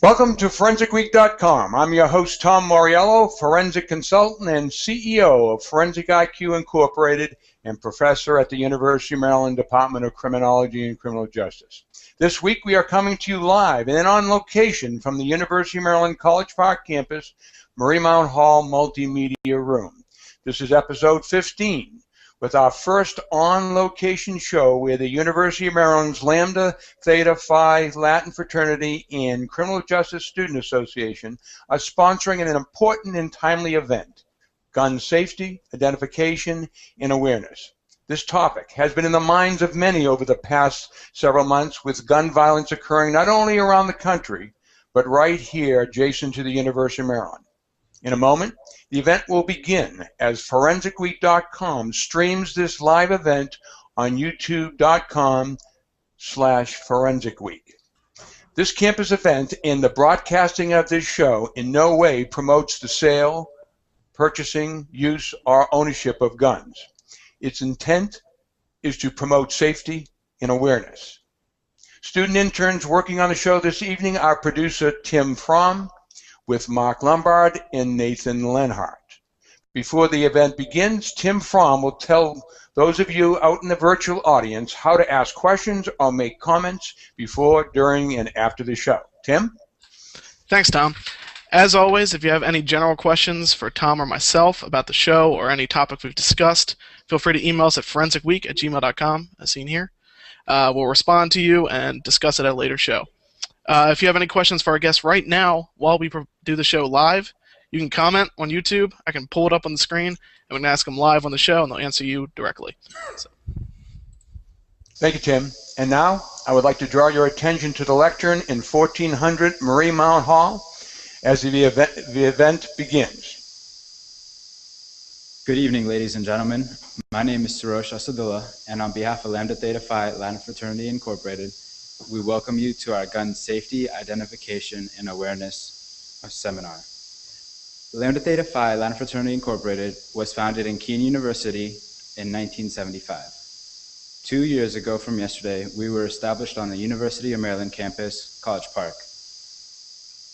Welcome to ForensicWeek.com. I'm your host, Tom Mauriello, forensic consultant and CEO of Forensic IQ Incorporated and professor at the University of Maryland Department of Criminology and Criminal Justice. This week we are coming to you live and on location from the University of Maryland College Park campus, Marymount Hall Multimedia Room. This is episode 15. With our first on-location show where the University of Maryland's Lambda, Theta, Phi, Latin Fraternity, and Criminal Justice Student Association are sponsoring an important and timely event, gun safety, identification, and awareness. This topic has been in the minds of many over the past several months, with gun violence occurring not only around the country, but right here adjacent to the University of Maryland. In a moment, the event will begin as ForensicWeek.com streams this live event on YouTube.com/ForensicWeek. This campus event and the broadcasting of this show in no way promotes the sale, purchasing, use, or ownership of guns. Its intent is to promote safety and awareness. Student interns working on the show this evening are producer Tim Fromm, with Mark Lombard and Nathan Lenhart. Before the event begins, Tim Fromm will tell those of you out in the virtual audience how to ask questions or make comments before, during, and after the show. Tim? Thanks, Tom. As always, if you have any general questions for Tom or myself about the show or any topic we've discussed, feel free to email us at forensicweek@gmail.com, as seen here. We'll respond to you and discuss it at a later show. If you have any questions for our guests right now while we do the show live, you can comment on YouTube. I can pull it up on the screen, and we can ask them live on the show, and they'll answer you directly. So. Thank you, Tim. And now, I would like to draw your attention to the lectern in 1400 Marymount Hall as the event begins. Good evening, ladies and gentlemen. My name is Surosh Asadullah, and on behalf of Lambda, Theta, Phi, Latin Fraternity, Incorporated, we welcome you to our gun safety, identification, and awareness seminar. Lambda Theta Phi Latin Fraternity Incorporated was founded in Keene University in 1975. 2 years ago from yesterday, we were established on the University of Maryland campus, College Park.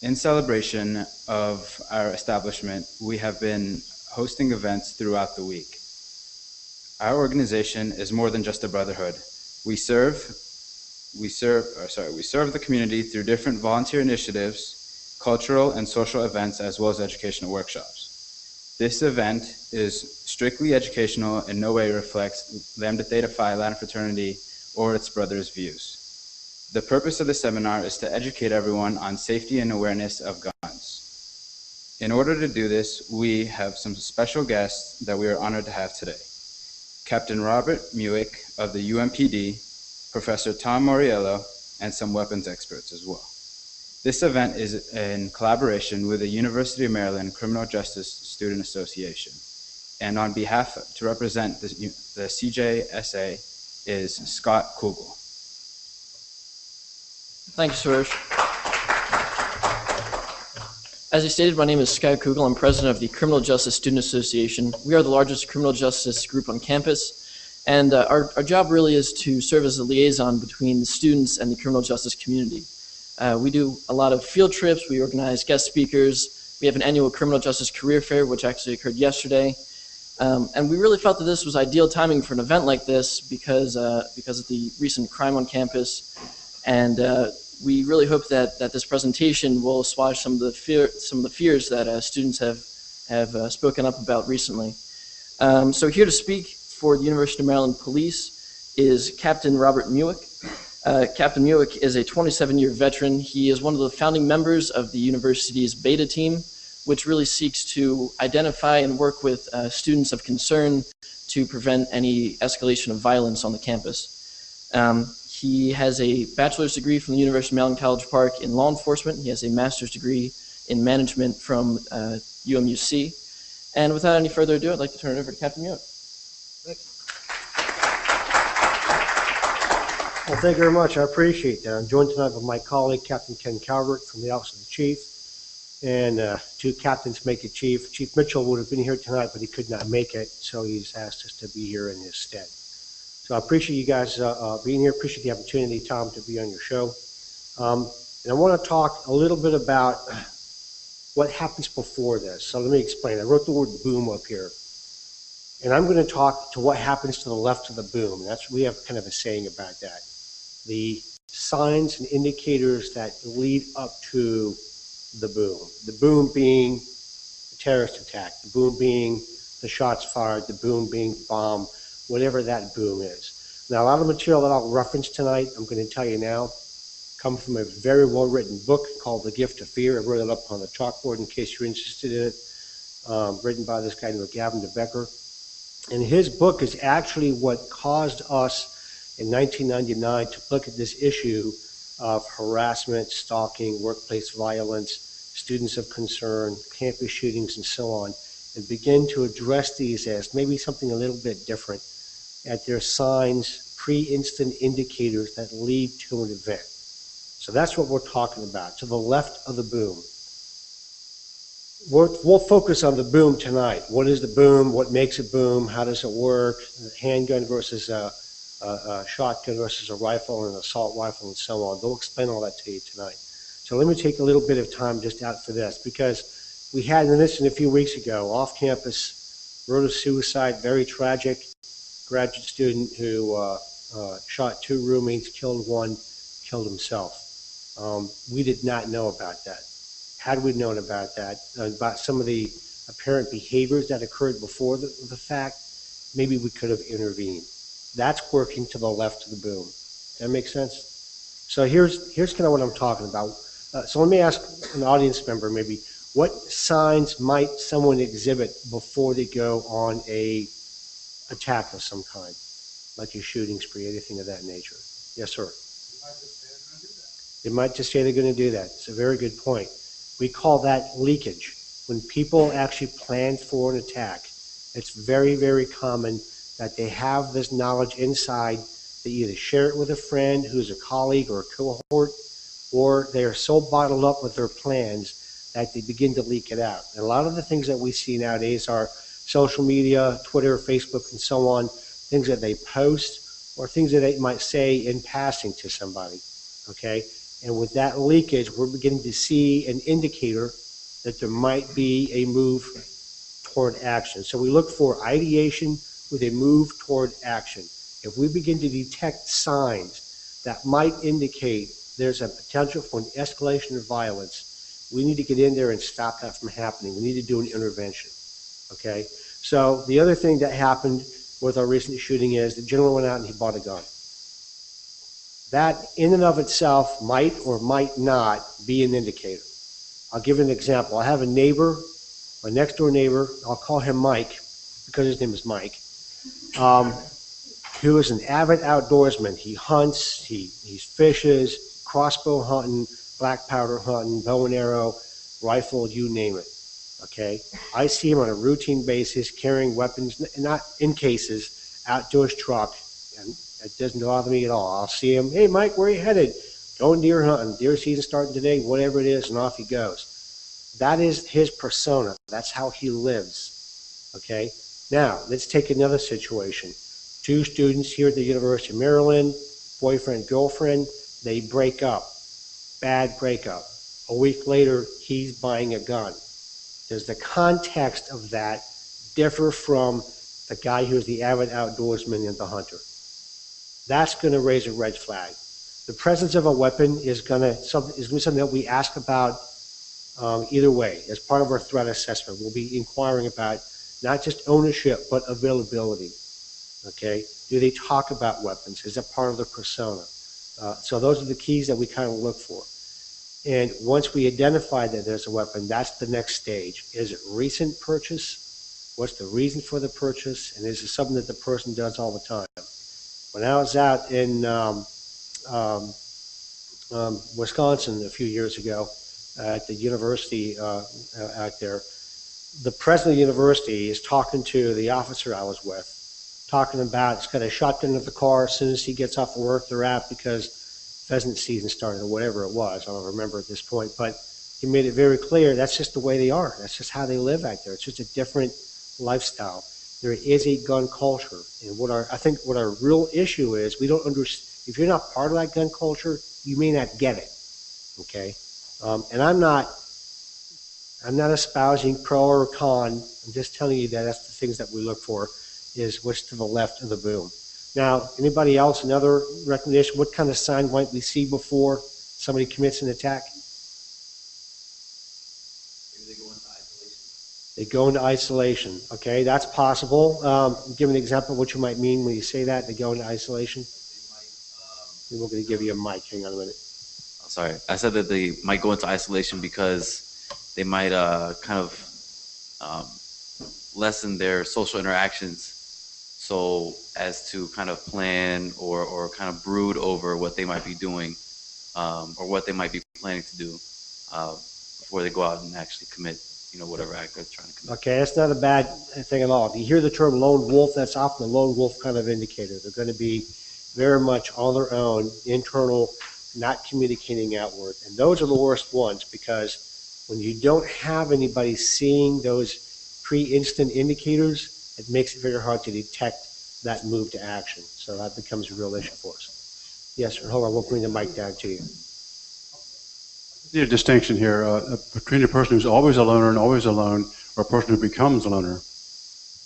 In celebration of our establishment, we have been hosting events throughout the week. Our organization is more than just a brotherhood. We serve the community through different volunteer initiatives, cultural and social events, as well as educational workshops. This event is strictly educational and in no way reflects Lambda Theta Phi Latin Fraternity or its brothers' views. The purpose of the seminar is to educate everyone on safety and awareness of guns. In order to do this, we have some special guests that we are honored to have today. Captain Robert Mueck of the UMPD, Professor Tom Mauriello, and some weapons experts as well. This event is in collaboration with the University of Maryland Criminal Justice Student Association. And on behalf, to represent the CJSA, is Scott Kugel. Thank you, Suresh. As you stated, my name is Scott Kugel. I'm president of the Criminal Justice Student Association. We are the largest criminal justice group on campus. And our job really is to serve as a liaison between the students and the criminal justice community. We do a lot of field trips, we organize guest speakers, we have an annual criminal justice career fair, which actually occurred yesterday. And we really felt that this was ideal timing for an event like this because of the recent crime on campus. And we really hope that this presentation will assuage some of the fears that students have spoken up about recently. So here to speak for the University of Maryland Police is Captain Robert Mueck. Captain Mueck is a 27-year veteran. He is one of the founding members of the university's Beta team, which really seeks to identify and work with students of concern to prevent any escalation of violence on the campus. He has a bachelor's degree from the University of Maryland College Park in law enforcement. He has a master's degree in management from UMUC. And without any further ado, I'd like to turn it over to Captain Mueck. Thank you. Well, thank you very much. I appreciate that. I'm joined tonight with my colleague, Captain Ken Calvert from the Office of the Chief, and two captains make it Chief. Chief Mitchell would have been here tonight, but he could not make it, so he's asked us to be here in his stead. So I appreciate you guys being here. Appreciate the opportunity, Tom, to be on your show. And I want to talk a little bit about what happens before this. So let me explain. I wrote the word boom up here. And I'm going to talk to what happens to the left of the boom. We have kind of a saying about that. The signs and indicators that lead up to the boom. The boom being the terrorist attack, the boom being the shots fired, the boom being the bomb, whatever that boom is. Now, a lot of the material that I'll reference tonight, I'm going to tell you now, come from a very well-written book called The Gift of Fear. I wrote it up on the chalkboard in case you're interested in it, written by this guy named Gavin DeBecker. And his book is actually what caused us in 1999 to look at this issue of harassment, stalking, workplace violence, students of concern, campus shootings, and so on, and begin to address these as maybe something a little bit different, at their signs, pre-instant indicators that lead to an event. So that's what we're talking about, to the left of the boom. We'll focus on the boom tonight. What is the boom? What makes a boom? How does it work? A handgun versus a shotgun versus a rifle and an assault rifle and so on. They'll explain all that to you tonight. So let me take a little bit of time just out for this, because we had an incident a few weeks ago off campus, wrote of suicide, very tragic, graduate student who shot 2 roommates, killed one, killed himself. We did not know about that. Had we known about that, about some of the apparent behaviors that occurred before the fact, maybe we could have intervened. That's working to the left of the boom. Does that make sense? So here's kind of what I'm talking about. So let me ask an audience member maybe, what signs might someone exhibit before they go on a attack of some kind, like a shooting spree, anything of that nature? Yes, sir. They might just say they're going to do that. It's a very good point. We call that leakage. When people actually plan for an attack, it's very, very common that they have this knowledge inside. They either share it with a friend who's a colleague or a cohort, or they are so bottled up with their plans that they begin to leak it out. And a lot of the things that we see nowadays are social media, Twitter, Facebook, and so on, things that they post or things that they might say in passing to somebody, okay? And with that leakage, we're beginning to see an indicator that there might be a move toward action. So we look for ideation with a move toward action. If we begin to detect signs that might indicate there's a potential for an escalation of violence, we need to get in there and stop that from happening. We need to do an intervention, okay? So the other thing that happened with our recent shooting is the gentleman went out and he bought a gun. That in and of itself might or might not be an indicator. I'll give you an example. I have a neighbor, my next door neighbor, I'll call him Mike because his name is Mike, who is an avid outdoorsman. He hunts, he fishes, crossbow hunting, black powder hunting, bow and arrow, rifle, you name it, okay? I see him on a routine basis carrying weapons, not in cases, out to his truck, and it doesn't bother me at all. I'll see him, hey Mike, where are you headed? Going deer hunting, deer season starting today, whatever it is, and off he goes. That is his persona. That's how he lives, okay? Now, let's take another situation. 2 students here at the University of Maryland, boyfriend, girlfriend, they break up. Bad breakup. A week later, he's buying a gun. Does the context of that differ from the guy who's the avid outdoorsman and the hunter? That's going to raise a red flag. The presence of a weapon is going to be something that we ask about either way. As part of our threat assessment, we'll be inquiring about not just ownership, but availability. Okay? Do they talk about weapons? Is that part of their persona? So those are the keys that we kind of look for. And once we identify that there's a weapon, that's the next stage. Is it recent purchase? What's the reason for the purchase? And is it something that the person does all the time? When I was out in Wisconsin a few years ago at the university out there, the president of the university is talking to the officer I was with, talking about he's got a shotgun in the car as soon as he gets off of work. They're out because pheasant season started or whatever it was. I don't remember at this point, but he made it very clear that's just the way they are. That's just how they live out there. It's just a different lifestyle. There is a gun culture, and I think what our real issue is, we don't understand. If you're not part of that gun culture, you may not get it. okay? And I'm not espousing pro or con. I'm just telling you that that's the things that we look for, is what's to the left of the boom. Now, anybody else, another recommendation? What kind of sign might we see before somebody commits an attack? Maybe they go into isolation. They go into isolation. Okay, that's possible. Give an example of what you might mean when you say that. They go into isolation. They might, We're going to give you a mic. Hang on a minute. oh, sorry, I said that they might go into isolation because they might kind of lessen their social interactions, so as to kind of plan or kind of brood over what they might be doing or what they might be planning to do before they go out and actually commit, whatever act they're trying to commit. Okay, that's not a bad thing at all. If you hear the term lone wolf, that's often a lone wolf kind of indicator. They're going to be very much on their own, internal, not communicating outward. And those are the worst ones, because when you don't have anybody seeing those pre-instant indicators, it makes it very hard to detect that move to action. So that becomes a real issue for us. Yes, sir. Hold on. We'll bring the mic down to you. I need a distinction here between a person who's always a loner and always alone, or a person who becomes a loner.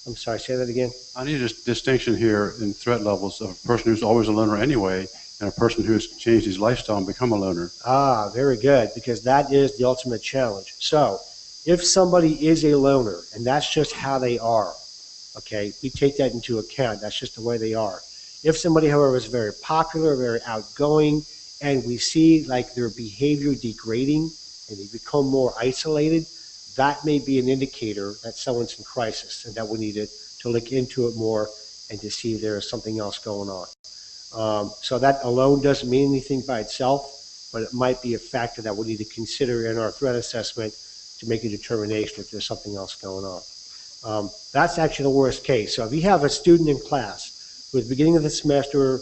I'm sorry, say that again. I need a distinction here in threat levels of a person who's always a loner anyway, and a person who's changed his lifestyle and become a loner. Ah, very good, because that is the ultimate challenge. So if somebody is a loner, and that's just how they are, okay, we take that into account. That's just the way they are. If somebody, however, is very popular, very outgoing, and we see like their behavior degrading and they become more isolated, that may be an indicator that someone's in crisis and that we need to look into it more and to see if there's something else going on. So that alone doesn't mean anything by itself, but it might be a factor that we need to consider in our threat assessment to make a determination if there's something else going on. That's actually the worst case. So if you have a student in class who at the beginning of the semester,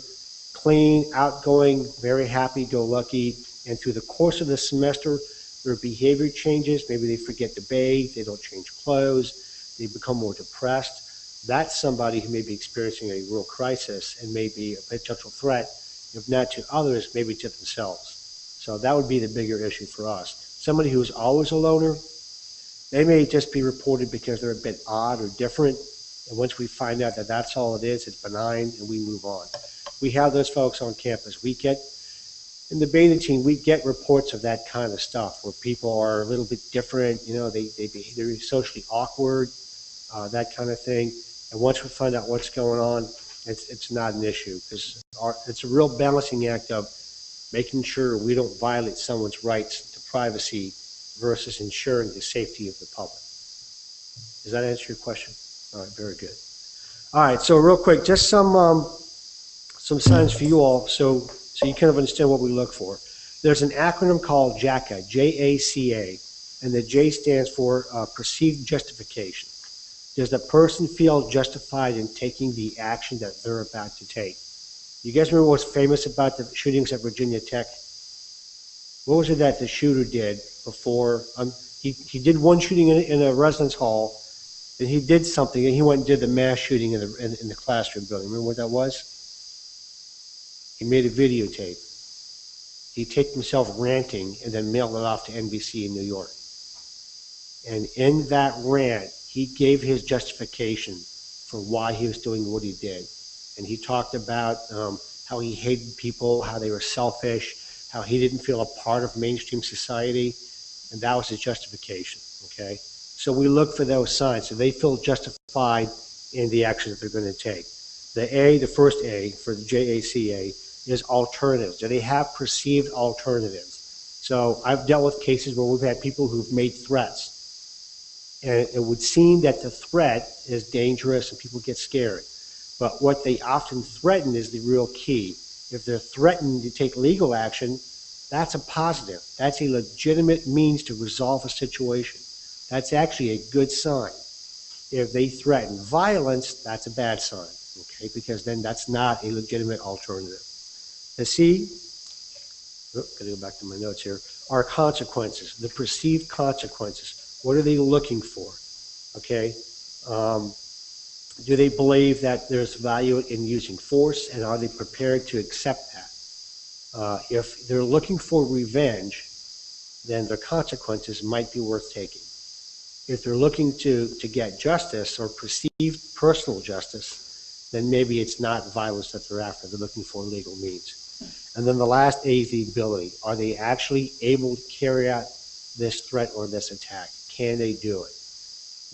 clean, outgoing, very happy-go-lucky, and through the course of the semester, their behavior changes, maybe they forget to bathe, they don't change clothes, they become more depressed, that's somebody who may be experiencing a real crisis and may be a potential threat, if not to others, maybe to themselves. So that would be the bigger issue for us. Somebody who is always a loner, they may just be reported because they're a bit odd or different, and once we find out that that's all it is, it's benign, and we move on. We have those folks on campus. We get, in the beta team, we get reports of that kind of stuff where people are a little bit different, they're socially awkward, that kind of thing. And once we find out what's going on, it's not an issue, because it's a real balancing act of making sure we don't violate someone's rights to privacy versus ensuring the safety of the public. Does that answer your question? All right, very good. All right, so real quick, just some signs for you all, so you kind of understand what we look for. There's an acronym called JACA, J-A-C-A, and the J stands for perceived justification. Does the person feel justified in taking the action that they're about to take? You guys remember what's famous about the shootings at Virginia Tech? What was it that the shooter did before? He did one shooting in a residence hall, and he did something, and he went and did the mass shooting in the classroom building. Remember what that was? He made a videotape. He taped himself ranting and then mailed it off to NBC in New York. And in that rant, he gave his justification for why he was doing what he did. And he talked about how he hated people, how they were selfish, how he didn't feel a part of mainstream society, and that was his justification, okay? So we look for those signs, so they feel justified in the actions that they're going to take. The first A for the JACA is alternatives. Do they have perceived alternatives? So I've dealt with cases where we've had people who've made threats, and it would seem that the threat is dangerous and people get scared. But what they often threaten is the real key. If they're threatened to take legal action, that's a positive. That's a legitimate means to resolve a situation. That's actually a good sign. If they threaten violence, that's a bad sign, okay? Because then that's not a legitimate alternative. The C, gotta go back to my notes here, are consequences, the perceived consequences. What are they looking for, okay? Do they believe that there's value in using force, and are they prepared to accept that? If they're looking for revenge, then the consequences might be worth taking. If they're looking to get justice or perceived personal justice, then maybe it's not violence that they're after. They're looking for legal means. And then the last A is the ability. Are they actually able to carry out this threat or this attack? Can they do it?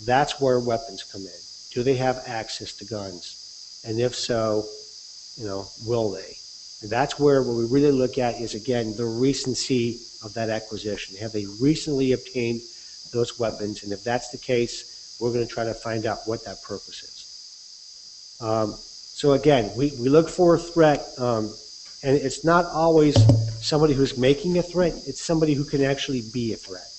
That's where weapons come in. Do they have access to guns? And if so, will they? And that's where what we really look at is, again, the recency of that acquisition. Have they recently obtained those weapons? And if that's the case, we're going to try to find out what that purpose is. So again, we look for a threat, and it's not always somebody who's making a threat. It's somebody who can actually be a threat.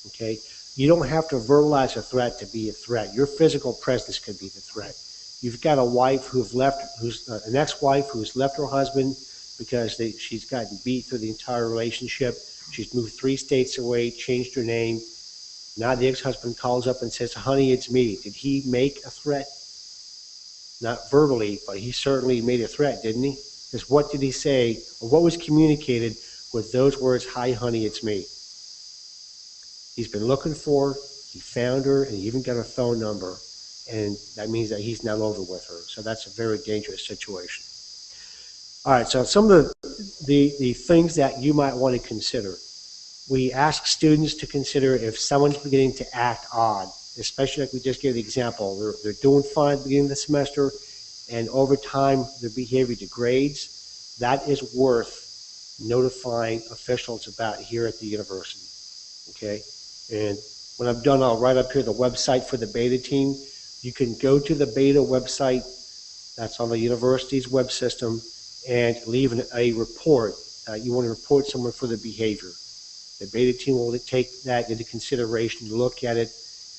Okay? You don't have to verbalize a threat to be a threat. Your physical presence could be the threat. You've got a wife who's an ex-wife who's left her husband because she's gotten beat through the entire relationship. She's moved 3 states away, changed her name. Now the ex-husband calls up and says, honey, it's me. Did he make a threat? Not verbally, but he certainly made a threat, didn't he? Because what did he say, or what was communicated with those words, hi, honey, it's me? He's been looking for her, he found her, and he even got her phone number. And that means that he's not over with her. So that's a very dangerous situation. All right, so some of the things that you might want to consider. We ask students to consider if someone's beginning to act odd, especially like we just gave the example. They're doing fine at the beginning of the semester, and over time their behavior degrades. That is worth notifying officials about here at the university. Okay? And when I'm done, I'll write up here the website for the beta team. You can go to the beta website that's on the university's web system and leave a report. You want to report someone for the behavior. The beta team will take that into consideration, look at it,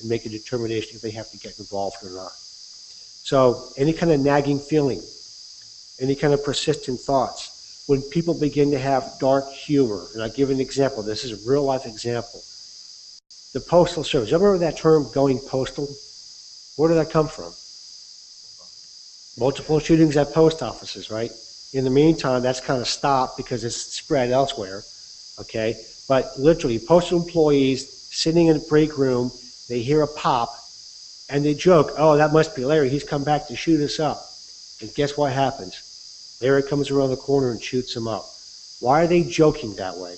and make a determination if they have to get involved or not. So any kind of nagging feeling, any kind of persistent thoughts, when people begin to have dark humor, and I'll give an example. This is a real-life example. The Postal Service. You remember that term, going postal? Where did that come from? Multiple shootings at post offices, right? In the meantime, that's kind of stopped because it's spread elsewhere, okay? But literally, postal employees sitting in a break room, they hear a pop, and they joke, oh, that must be Larry. He's come back to shoot us up. And guess what happens? Larry comes around the corner and shoots him up. Why are they joking that way?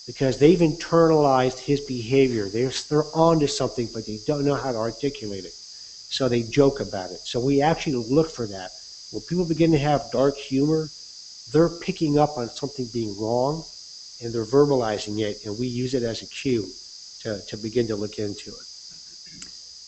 Because they've internalized his behavior. They're onto something, but they don't know how to articulate it. So they joke about it. So we actually look for that. When people begin to have dark humor, they're picking up on something being wrong, and they're verbalizing it, and we use it as a cue to begin to look into it.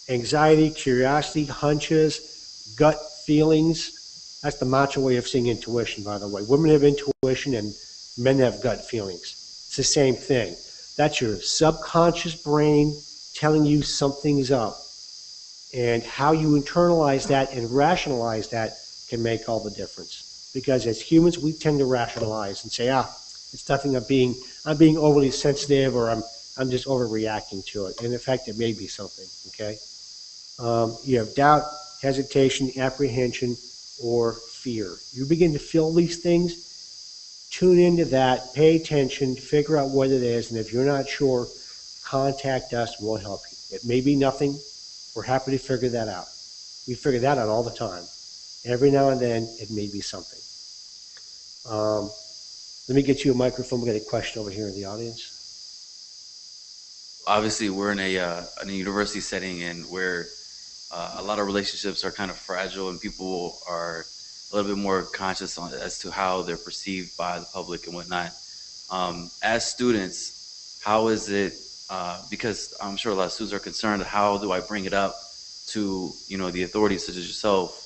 Anxiety, curiosity, hunches, gut feelings. That's the macho way of saying intuition, by the way. Women have intuition, and men have gut feelings. It's the same thing. That's your subconscious brain telling you something's up. And how you internalize that and rationalize that can make all the difference. Because as humans, we tend to rationalize and say, it's nothing, I'm being overly sensitive, or I'm just overreacting to it. And in fact, it may be something, okay? You have doubt, hesitation, apprehension, or fear. You begin to feel these things, tune into that, pay attention, figure out what it is, and if you're not sure, contact us and we'll help you. It may be nothing. We're happy to figure that out. We figure that out all the time. Every now and then, it may be something. Let me get you a microphone. We've got a question over here in the audience. Obviously, we're in a university setting, and where a lot of relationships are kind of fragile, and people are a little bit more conscious as to how they're perceived by the public and whatnot. As students, how is it, because I'm sure a lot of students are concerned, how do I bring it up to, the authorities such as yourself,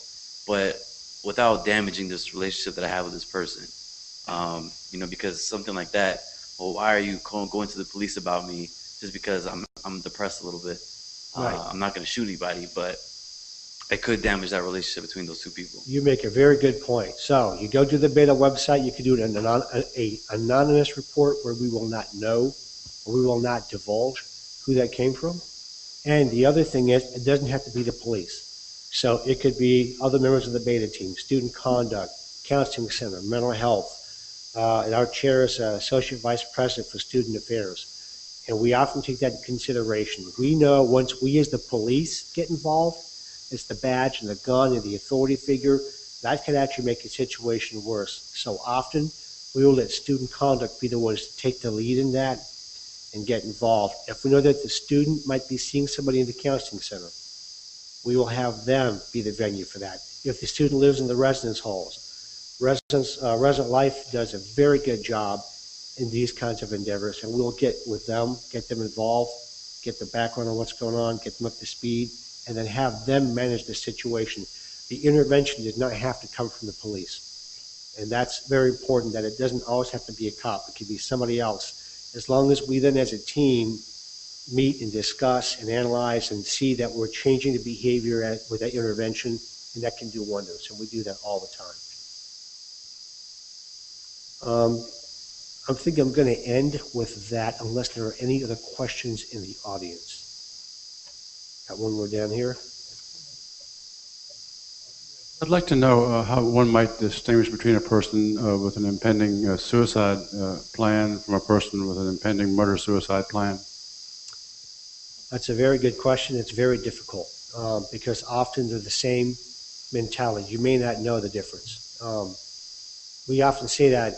but without damaging this relationship that I have with this person? Because something like that, well, why are you going to the police about me just because I'm depressed a little bit? Right. I'm not going to shoot anybody, but it could damage that relationship between those two people. You make a very good point. So you go to the beta website, you can do an anonymous report where we will not know, or we will not divulge who that came from. And the other thing is, it doesn't have to be the police. So it could be other members of the beta team, student conduct, counseling center, mental health, and our chair is Associate Vice President for Student Affairs. And we often take that into consideration. We know once we as the police get involved, it's the badge and the gun and the authority figure, that can actually make a situation worse. So often, we will let student conduct be the ones to take the lead in that and get involved. If we know that the student might be seeing somebody in the counseling center, we will have them be the venue for that. If the student lives in the residence halls, Resident Life does a very good job in these kinds of endeavors, and we'll get with them, get them involved, get the background on what's going on, get them up to speed, and then have them manage the situation. The intervention does not have to come from the police. And that's very important, that it doesn't always have to be a cop. It could be somebody else. As long as we then as a team meet and discuss and analyze and see that we're changing the behavior with that intervention, and that can do wonders. And we do that all the time. I think I'm going to end with that unless there are any other questions in the audience. Got one more down here. I'd like to know how one might distinguish between a person with an impending suicide plan from a person with an impending murder-suicide plan. That's a very good question. It's very difficult because often they're the same mentality. You may not know the difference. We often say that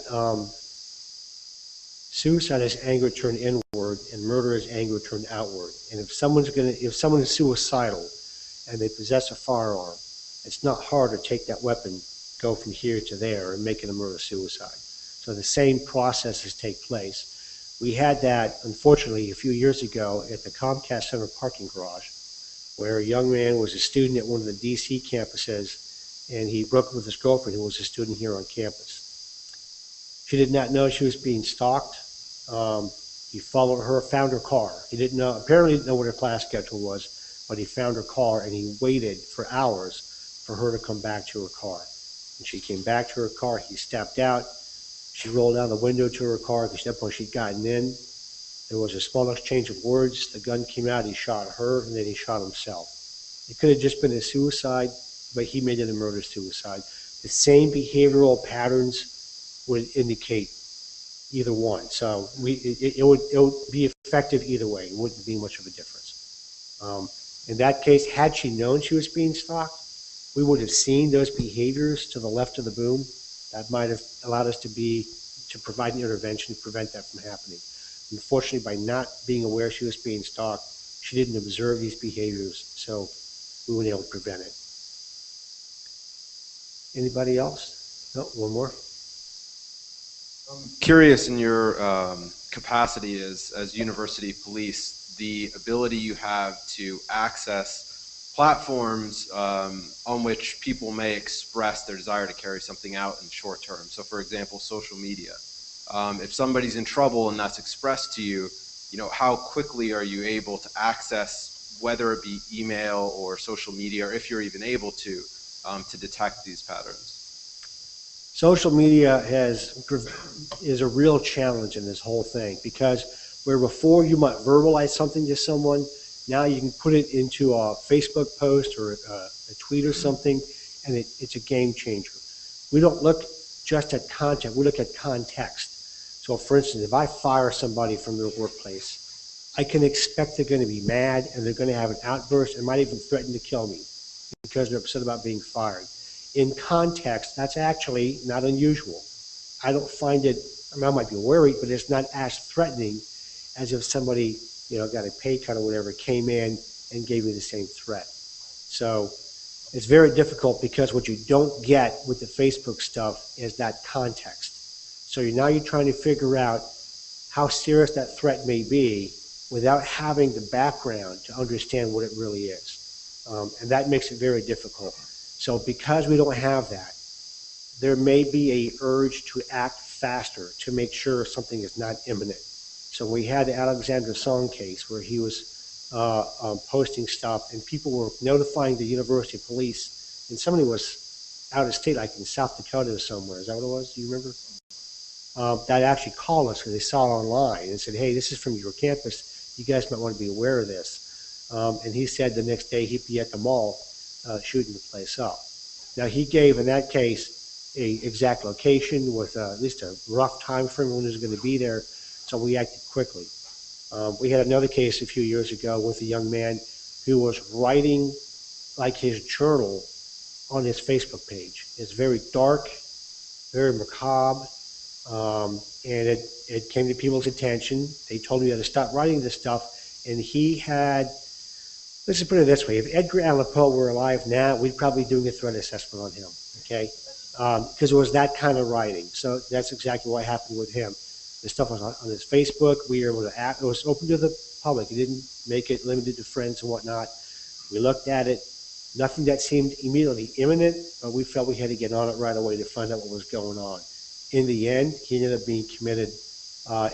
suicide is anger turned inward and murder is anger turned outward. And if someone is suicidal and they possess a firearm, it's not hard to take that weapon, go from here to there, and make it a murder-suicide. So the same processes take place. We had that, unfortunately, a few years ago at the Comcast Center parking garage, where a young man was a student at one of the D.C. campuses, and he broke up with his girlfriend, who was a student here on campus. She did not know she was being stalked. He followed her, found her car. He apparently didn't know what her class schedule was, but he found her car, and he waited for hours for her to come back to her car. When she came back to her car, he stepped out. She rolled down the window to her car. At that point, she'd gotten in. There was a small exchange of words. The gun came out. He shot her, and then he shot himself. It could have just been a suicide, but he made it a murder-suicide. The same behavioral patterns would indicate either one. So it would be effective either way. It wouldn't be much of a difference. In that case, had she known she was being stalked, we would have seen those behaviors to the left of the boom. That might have allowed us to provide an intervention to prevent that from happening. Unfortunately, by not being aware she was being stalked, she didn't observe these behaviors, so we weren't able to prevent it. Anybody else? No, one more. I'm curious in your capacity as university police, the ability you have to access platforms on which people may express their desire to carry something out in the short term. So for example, social media. If somebody's in trouble and that's expressed to you, how quickly are you able to access, whether it be email or social media, or if you're even able to detect these patterns? Social media is a real challenge in this whole thing, because where before you might verbalize something to someone, now you can put it into a Facebook post or a tweet or something, and it's a game changer. We don't look just at content, we look at context. So for instance, if I fire somebody from their workplace, I can expect they're going to be mad and they're going to have an outburst and might even threaten to kill me because they're upset about being fired. In context, that's actually not unusual. I don't find it, I might be worried, but it's not as threatening as if somebody got a pay cut or whatever, came in and gave me the same threat. So it's very difficult because what you don't get with the Facebook stuff is that context. So now you're trying to figure out how serious that threat may be without having the background to understand what it really is. And that makes it very difficult. So because we don't have that, there may be an urge to act faster to make sure something is not imminent. So we had the Alexander Song case where he was posting stuff and people were notifying the university police, and somebody was out of state, like in South Dakota or somewhere. Is that what it was? Do you remember? That actually called us because they saw it online and said, hey, this is from your campus. You guys might want to be aware of this. And he said the next day he'd be at the mall shooting the place up. Now he gave, in that case, exact location with at least a rough time frame when it was going to be there, so we acted quickly. We had another case a few years ago with a young man who was writing like his journal on his Facebook page. It's very dark, very macabre, and it came to people's attention. They told me to stop writing this stuff, and he had, let's just put it this way, if Edgar Allan Poe were alive now, we'd probably be doing a threat assessment on him, okay? Because it was that kind of writing. So that's exactly what happened with him. This stuff was on his Facebook. We were able to it was open to the public. It didn't make it limited to friends and whatnot. We looked at it. Nothing that seemed immediately imminent, but we felt we had to get on it right away to find out what was going on. In the end, he ended up being committed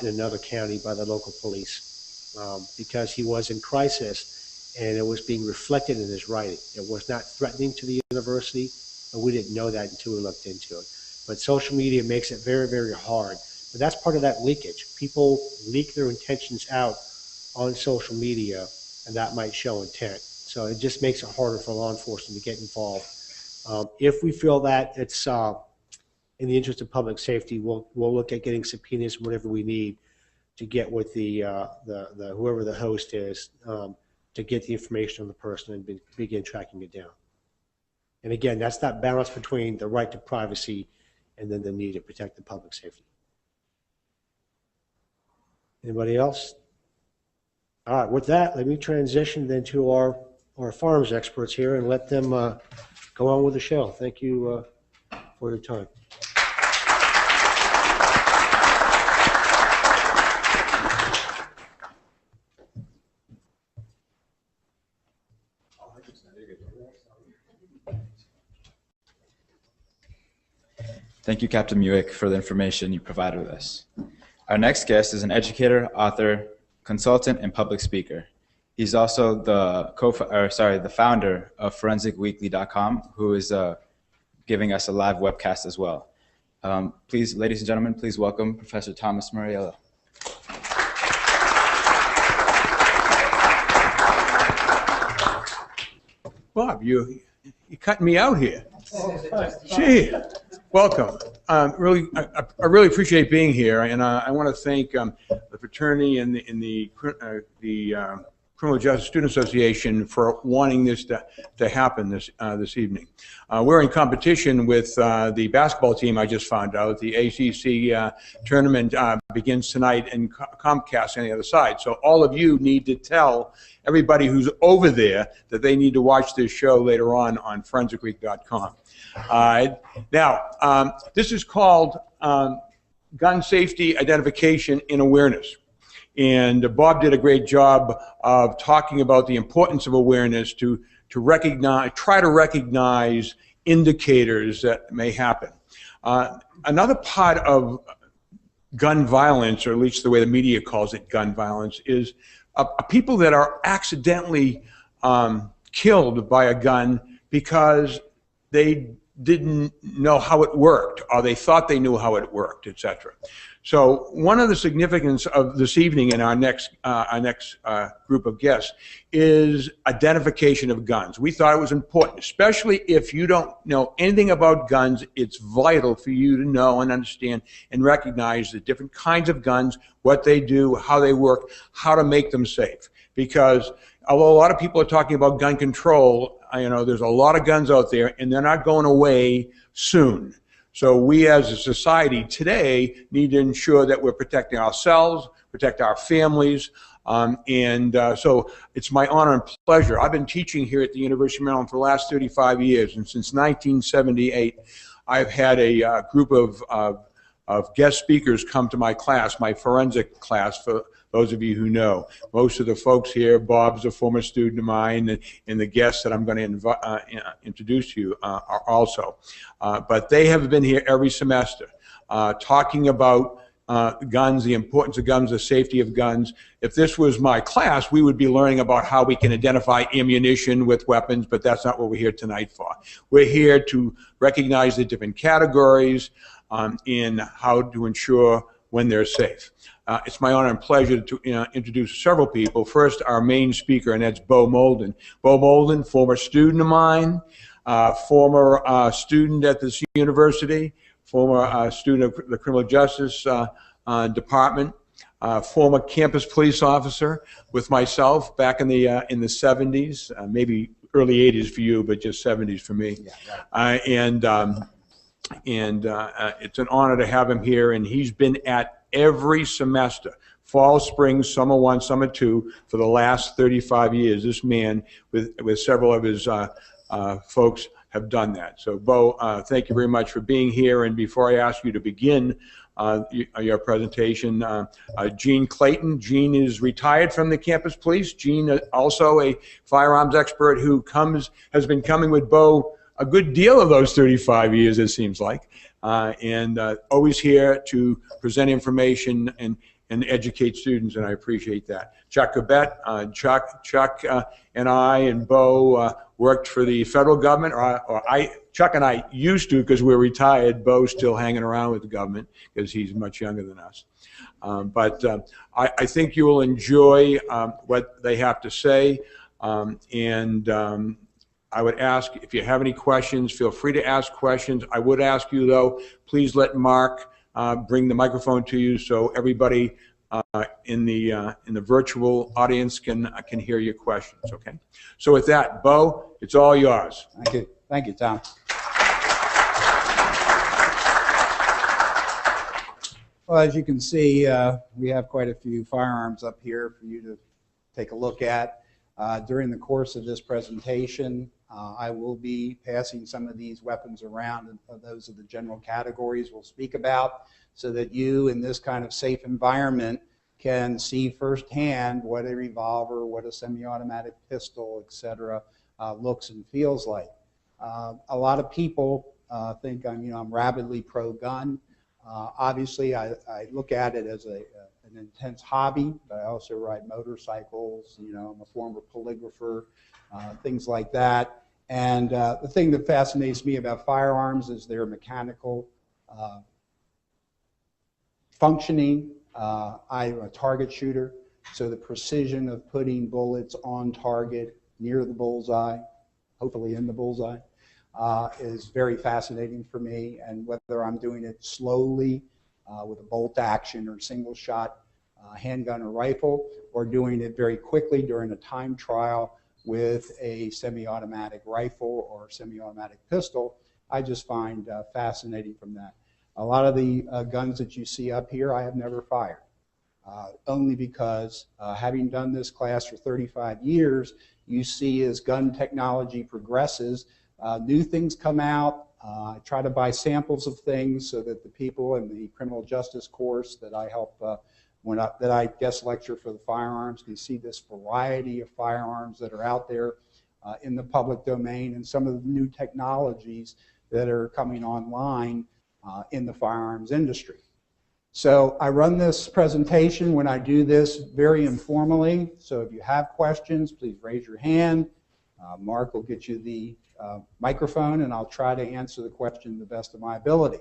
in another county by the local police because he was in crisis, and it was being reflected in his writing. It was not threatening to the university, but we didn't know that until we looked into it. But social media makes it very, very hard. But that's part of that leakage. People leak their intentions out on social media, and that might show intent. So it just makes it harder for law enforcement to get involved. If we feel that it's in the interest of public safety, we'll look at getting subpoenas and whatever we need to get with the whoever the host is to get the information on the person and begin tracking it down. And again, that's that balance between the right to privacy and then the need to protect the public safety. Anybody else? All right, with that, let me transition then to our firearms experts here and let them go on with the show. Thank you for your time. Thank you, Captain Mueck, for the information you provided us. Our next guest is an educator, author, consultant, and public speaker. He's also the founder of ForensicWeekly.com, who is giving us a live webcast as well. Please, ladies and gentlemen, please welcome Professor Tom Mauriello. Bob, you're cutting me out here. Gee, welcome. I really appreciate being here, and I want to thank the fraternity and the Criminal Justice Student Association for wanting this to happen this evening. We're in competition with the basketball team. I just found out the ACC tournament begins tonight, and Comcast on the other side. So all of you need to tell everybody who's over there that they need to watch this show later on ForensicWeek.com. Now, this is called Gun Safety Identification and Awareness. And Bob did a great job of talking about the importance of awareness to try to recognize indicators that may happen. Another part of gun violence, or at least the way the media calls it gun violence, is people that are accidentally killed by a gun because they didn't know how it worked, or they thought they knew how it worked, etc. So one of the significance of this evening in our next group of guests is identification of guns. We thought it was important, especially if you don't know anything about guns. It's vital for you to know and understand and recognize the different kinds of guns, what they do, how they work, how to make them safe. Because although a lot of people are talking about gun control, there's a lot of guns out there, and they're not going away soon. So we as a society today need to ensure that we're protecting ourselves, protect our families, so it's my honor and pleasure. I've been teaching here at the University of Maryland for the last 35 years, and since 1978, I've had a group of guest speakers come to my class, my forensic class, for those of you who know. Most of the folks here, Bob's a former student of mine, and the guests that I'm going to introduce you are also. But they have been here every semester talking about guns, the importance of guns, the safety of guns. If this was my class, we would be learning about how we can identify ammunition with weapons, but that's not what we're here tonight for. We're here to recognize the different categories in how to ensure when they're safe. It's my honor and pleasure to introduce several people. First, our main speaker, and that's Bo Molden. Bo Molden, former student of mine, former student at this university, former student of the criminal justice department, former campus police officer with myself back in the 70s, maybe early 80s for you, but just 70s for me. Yeah, right. It's an honor to have him here, and he's been at every semester, fall, spring, summer 1, summer 2, for the last 35 years. This man, with several of his folks, have done that. So, Bo, thank you very much for being here. And before I ask you to begin your presentation, Gene Clayton. Gene is retired from the campus police. Gene, also a firearms expert who has been coming with Bo a good deal of those 35 years, it seems like, and always here to present information and educate students, and I appreciate that. Chuck Corbett, Chuck and I and Bo worked for the federal government, Chuck and I used to, because we're retired. Bo's still hanging around with the government because he's much younger than us. But I think you will enjoy what they have to say, and I would ask, if you have any questions, feel free to ask questions. I would ask you, though, please let Mark bring the microphone to you so everybody in the virtual audience can hear your questions. Okay. So with that, Bo, it's all yours. Thank you, Tom. Well, as you can see, we have quite a few firearms up here for you to take a look at. During the course of this presentation, I will be passing some of these weapons around, and those are the general categories we'll speak about, so that you, in this kind of safe environment, can see firsthand what a revolver, what a semi-automatic pistol, etc., looks and feels like. A lot of people think I'm rabidly pro-gun. Obviously, I look at it as an intense hobby, but I also ride motorcycles. I'm a former polygrapher, things like that. And the thing that fascinates me about firearms is their mechanical functioning. I'm a target shooter, so the precision of putting bullets on target near the bullseye, hopefully in the bullseye, is very fascinating for me. And whether I'm doing it slowly with a bolt action or single shot handgun or rifle, or doing it very quickly during a time trial with a semi-automatic rifle or semi-automatic pistol, I just find fascinating from that. A lot of the guns that you see up here, I have never fired, only because having done this class for 35 years, you see as gun technology progresses, new things come out. I try to buy samples of things so that the people in the criminal justice course that I help that I guest lecture for the firearms can see this variety of firearms that are out there in the public domain, and some of the new technologies that are coming online in the firearms industry. So I run this presentation when I do this very informally. So if you have questions, please raise your hand. Mark will get you the microphone, and I'll try to answer the question to the best of my ability.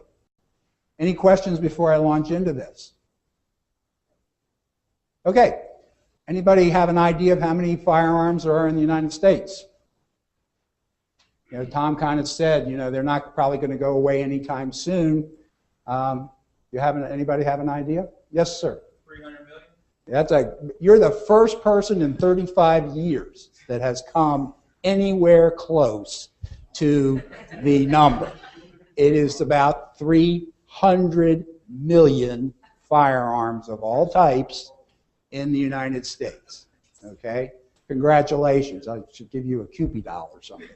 Any questions before I launch into this? Okay. Anybody have an idea of how many firearms there are in the United States? Tom kind of said, they're not probably going to go away anytime soon. Anybody have an idea? Yes, sir. 300 million. You're the first person in 35 years that has come anywhere close to the number. It is about 300 million firearms of all types in the United States. Okay? Congratulations. I should give you a Cupid doll or something.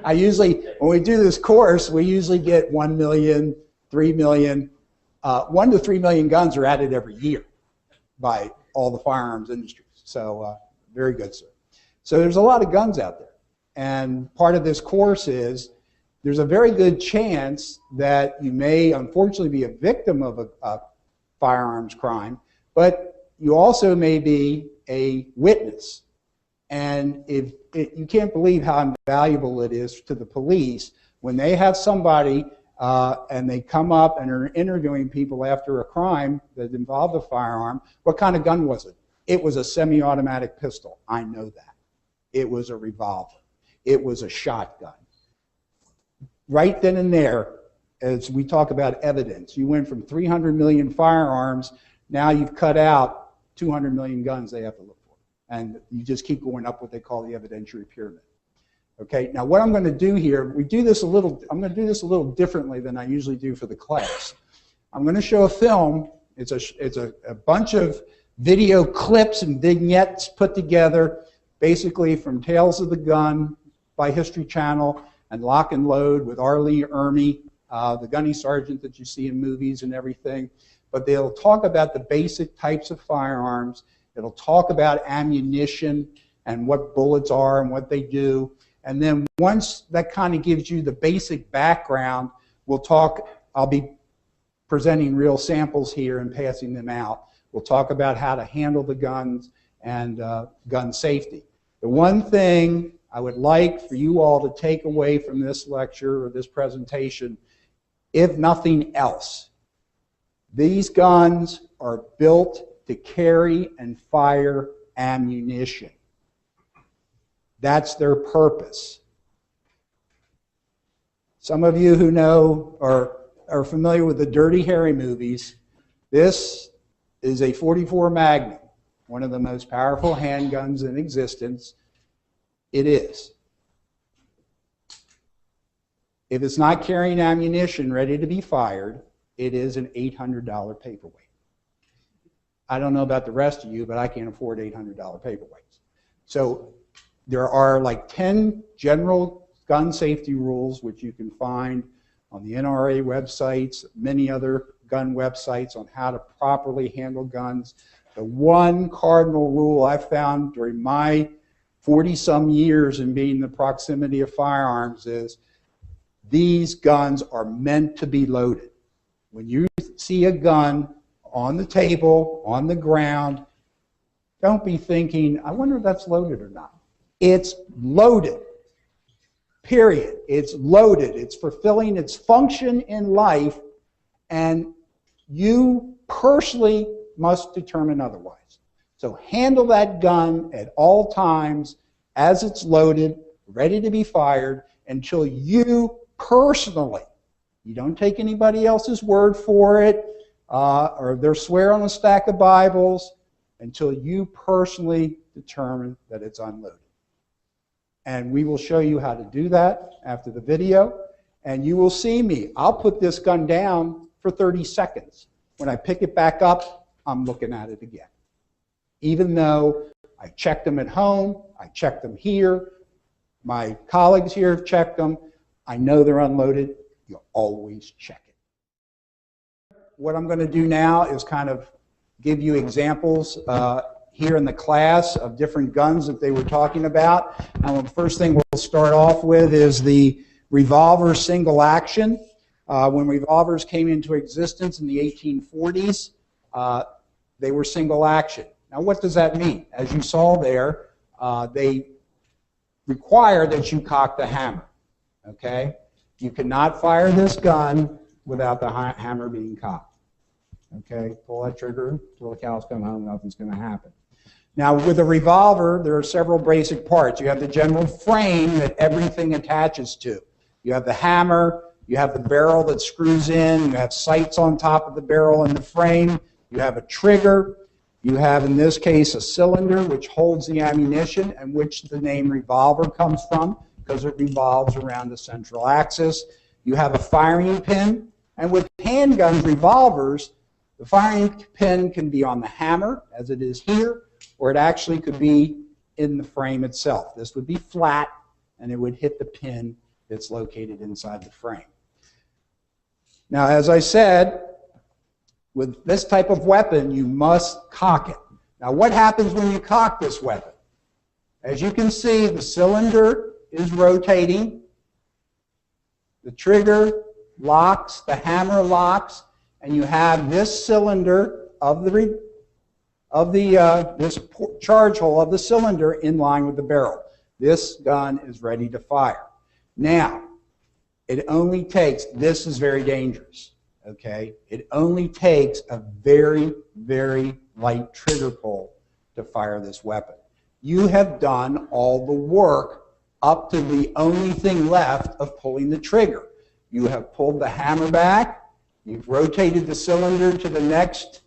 When we do this course, we usually get 1 million, 3 million. 1 to 3 million guns are added every year by all the firearms industries. So very good, sir. So there's a lot of guns out there. And part of this course is there's a very good chance that you may unfortunately be a victim of a firearms crime, but you also may be a witness. And you can't believe how invaluable it is to the police when they have somebody and they come up and are interviewing people after a crime that involved a firearm. What kind of gun was it? It was a semi-automatic pistol. I know that. It was a revolver. It was a shotgun. right then and there, as we talk about evidence, you went from 300 million firearms, now you've cut out 200 million guns they have to look for. And you just keep going up what they call the evidentiary pyramid. Okay, now what I'm going to do here, I'm going to do this a little differently than I usually do for the class. I'm going to show a film. It's a bunch of video clips and vignettes put together, basically from Tales of the Gun by History Channel and Lock and Load with R. Lee Ermey, the gunny sergeant that you see in movies and everything. But they'll talk about the basic types of firearms. It'll talk about ammunition and what bullets are and what they do. And then once that kind of gives you the basic background, I'll be presenting real samples here and passing them out. We'll talk about how to handle the guns and gun safety. The one thing I would like for you all to take away from this lecture or this presentation, if nothing else, these guns are built to carry and fire ammunition. That's their purpose. Some of you who know or are familiar with the Dirty Harry movies, this is a .44 Magnum, one of the most powerful handguns in existence. It is. If it's not carrying ammunition ready to be fired, it is an $800 paperweight. I don't know about the rest of you, but I can't afford $800 paperweights. So there are like 10 general gun safety rules, which you can find on the NRA websites, many other gun websites on how to properly handle guns. The one cardinal rule I found during my 40-some years in being in the proximity of firearms is these guns are meant to be loaded. When you see a gun on the table, on the ground, don't be thinking, I wonder if that's loaded or not. It's loaded, period. It's loaded. It's fulfilling its function in life, and you personally must determine otherwise. So handle that gun at all times as it's loaded, ready to be fired, until you personally, you don't take anybody else's word for it, or their swear on a stack of Bibles, until you personally determine that it's unloaded. And we will show you how to do that after the video. And you will see me. I'll put this gun down for 30 seconds. When I pick it back up, I'm looking at it again. Even though I checked them at home, I checked them here, my colleagues here have checked them, I know they're unloaded, you always check it. What I'm going to do now is kind of give you examples here in the class of different guns that they were talking about. And the first thing we'll start off with is the revolver single action. When revolvers came into existence in the 1840s, they were single action. Now what does that mean? As you saw there, they require that you cock the hammer. Okay? You cannot fire this gun without the hammer being cocked. Okay? Pull that trigger till the cows come home, nothing's going to happen. Now, with a revolver, there are several basic parts. You have the general frame that everything attaches to. You have the hammer, you have the barrel that screws in, you have sights on top of the barrel and the frame, you have a trigger, you have, in this case, a cylinder which holds the ammunition and which the name revolver comes from because it revolves around the central axis. You have a firing pin, and with handguns, revolvers, the firing pin can be on the hammer, as it is here, or it actually could be in the frame itself. This would be flat, and it would hit the pin that's located inside the frame. Now, as I said, with this type of weapon, you must cock it. Now, what happens when you cock this weapon? As you can see, the cylinder is rotating, the trigger locks, the hammer locks, and you have this cylinder of this charge hole of the cylinder in line with the barrel. This gun is ready to fire. Now, it only takes, this is very dangerous, okay? It only takes a very, very light trigger pull to fire this weapon. You have done all the work up to the only thing left of pulling the trigger. you have pulled the hammer back, you've rotated the cylinder to the next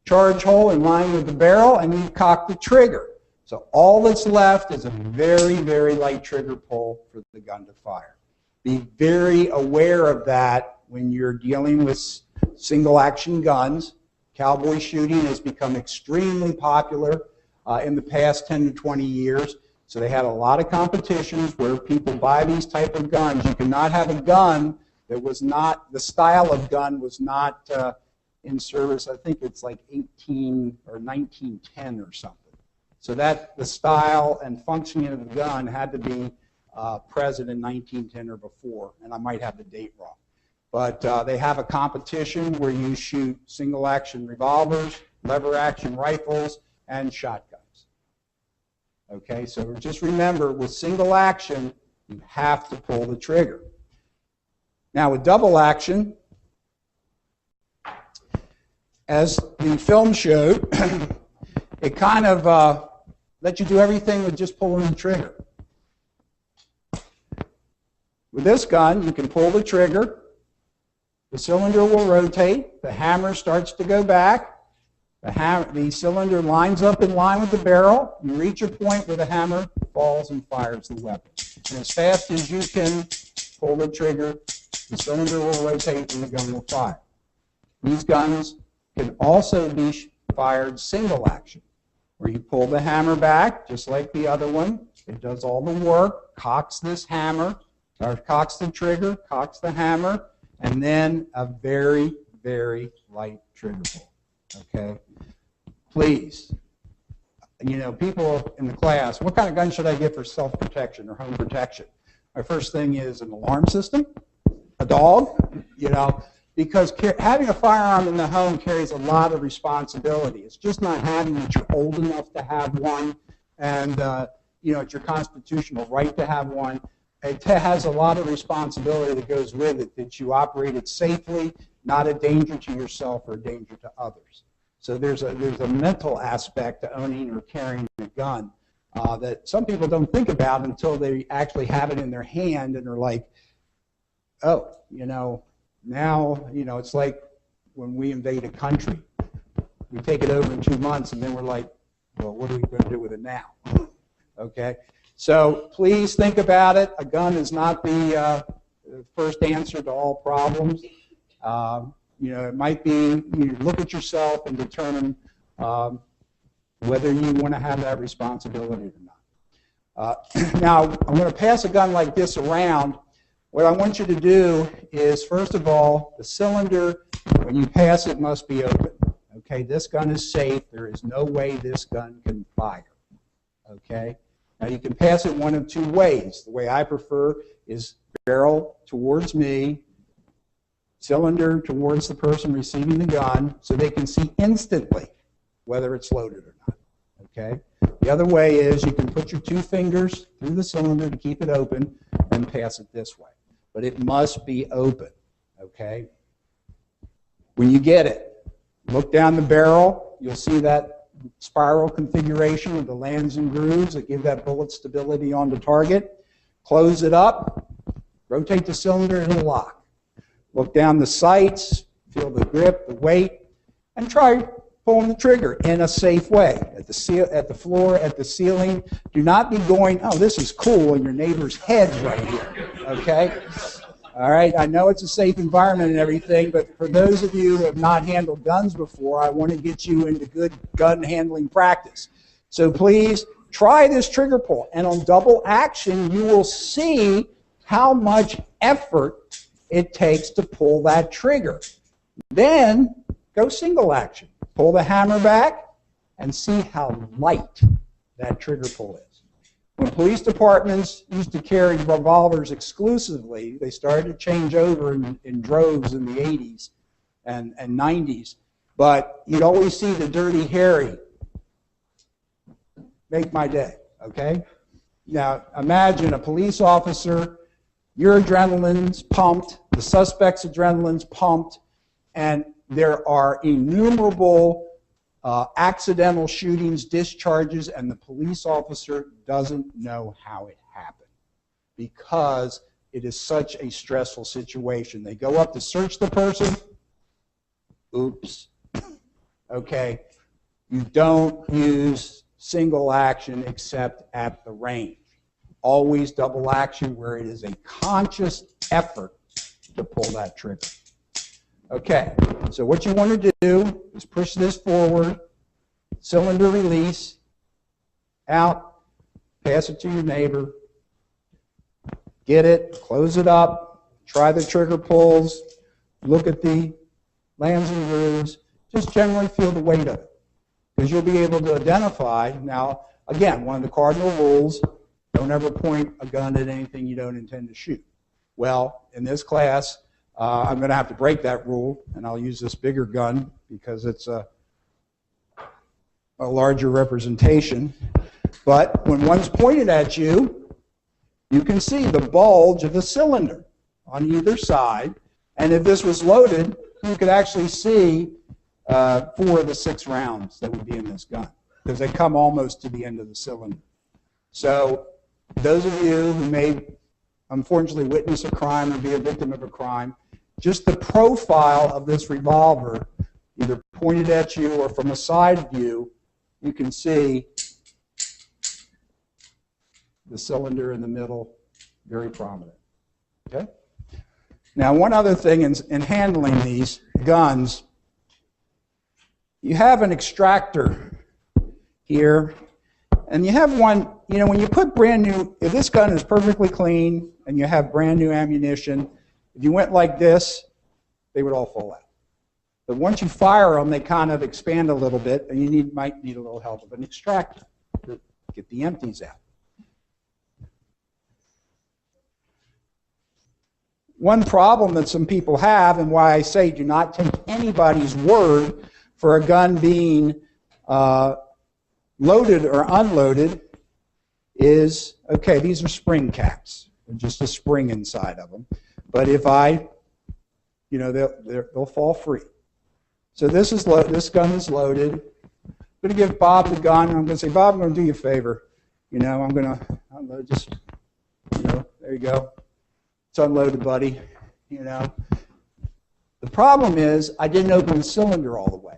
charge hole in line with the barrel, and you've cocked the trigger. So all that's left is a very, very light trigger pull for the gun to fire. Be very aware of that when you're dealing with single action guns. Cowboy shooting has become extremely popular in the past 10 to 20 years. So they had a lot of competitions where people buy these type of guns. You cannot have a gun that was not, the style of gun was not in service. I think it's like 18 or 1910 or something. So that the style and functioning of the gun had to be present in 1910 or before, and I might have the date wrong. But they have a competition where you shoot single action revolvers, lever action rifles, and shotguns. Okay, so just remember, with single action, you have to pull the trigger. Now with double action, as the film showed, it kind of lets you do everything with just pulling the trigger. With this gun, you can pull the trigger, the cylinder will rotate, the hammer starts to go back, the cylinder lines up in line with the barrel, you reach a point where the hammer falls and fires the weapon. And as fast as you can pull the trigger, the cylinder will rotate and the gun will fire. These guns can also be fired single action, where you pull the hammer back, just like the other one. It does all the work, cocks this hammer, or cocks the trigger, cocks the hammer, and then a very, very light trigger pull. Okay? Please, you know, people in the class, what kind of gun should I get for self-protection or home protection? My first thing is an alarm system, a dog, you know, because having a firearm in the home carries a lot of responsibility. It's just not having it. You're old enough to have one, and you know, it's your constitutional right to have one. It has a lot of responsibility that goes with it, that you operate it safely, not a danger to yourself or a danger to others. So there's a mental aspect to owning or carrying a gun that some people don't think about until they actually have it in their hand and are like, oh, you know, now, you know, it's like when we invade a country. We take it over in 2 months, and then we're like, well, what are we going to do with it now? Okay? So please think about it. A gun is not the first answer to all problems. You know, it might be you look at yourself and determine whether you want to have that responsibility or not. Now, I'm going to pass a gun like this around. What I want you to do is, first of all, the cylinder, when you pass it, must be open. Okay, this gun is safe. There is no way this gun can fire. Okay? Now, you can pass it one of two ways. The way I prefer is barrel towards me, cylinder towards the person receiving the gun, so they can see instantly whether it's loaded or not. Okay? The other way is you can put your 2 fingers through the cylinder to keep it open and pass it this way. But it must be open. Okay? When you get it, look down the barrel. You'll see that spiral configuration with the lands and grooves that give that bullet stability on the target. Close it up, rotate the cylinder, and it'll lock. Look down the sights, feel the grip, the weight, and try pulling the trigger in a safe way. At the floor, at the ceiling. Do not be going, oh, this is cool, in your neighbor's head right here. Okay? All right, I know it's a safe environment and everything, but for those of you who have not handled guns before, I want to get you into good gun handling practice. So please try this trigger pull, and on double action, you will see how much effort it takes to pull that trigger. Then go single action. Pull the hammer back and see how light that trigger pull is. When police departments used to carry revolvers exclusively, they started to change over in droves in the 80s and 90s. But you'd always see the Dirty Harry. Make my day, okay? Now, imagine a police officer, your adrenaline's pumped, the suspect's adrenaline's pumped, and there are innumerable accidental shootings, discharges, and the police officer doesn't know how it happened because It is such a stressful situation. They go up to search the person. Oops. Okay. You don't use single action except at the range. Always double action where it is a conscious effort to pull that trigger. Okay, so what you want to do is push this forward, cylinder release, out, pass it to your neighbor, get it, close it up, try the trigger pulls, look at the lands and grooves, just generally feel the weight of it. Because you'll be able to identify, now, again, one of the cardinal rules, don't ever point a gun at anything you don't intend to shoot. Well, in this class, I'm going to have to break that rule, and I'll use this bigger gun because it's a larger representation. But when one's pointed at you, you can see the bulge of the cylinder on either side. And if this was loaded, you could actually see 4 of the 6 rounds that would be in this gun because they come almost to the end of the cylinder. So those of you who may unfortunately witness a crime or be a victim of a crime, just the profile of this revolver, either pointed at you or from a side view, you can see the cylinder in the middle, very prominent. Okay? Now, one other thing in handling these guns, you have an extractor here, and you have one, you know, when you put brand new, if this gun is perfectly clean and you have brand new ammunition, if you went like this, they would all fall out. But once you fire them, they kind of expand a little bit, and you might need a little help of an extractor to get the empties out. One problem that some people have, and why I say do not take anybody's word for a gun being loaded or unloaded, is, okay, these are spring caps. There's just a spring inside of them. But if you know, they'll fall free. So this gun is loaded. I'm going to give Bob the gun. I'm going to say, Bob, I'm going to do you a favor. You know, I'm going to just, you know, there you go. It's unloaded, buddy. You know. The problem is I didn't open the cylinder all the way.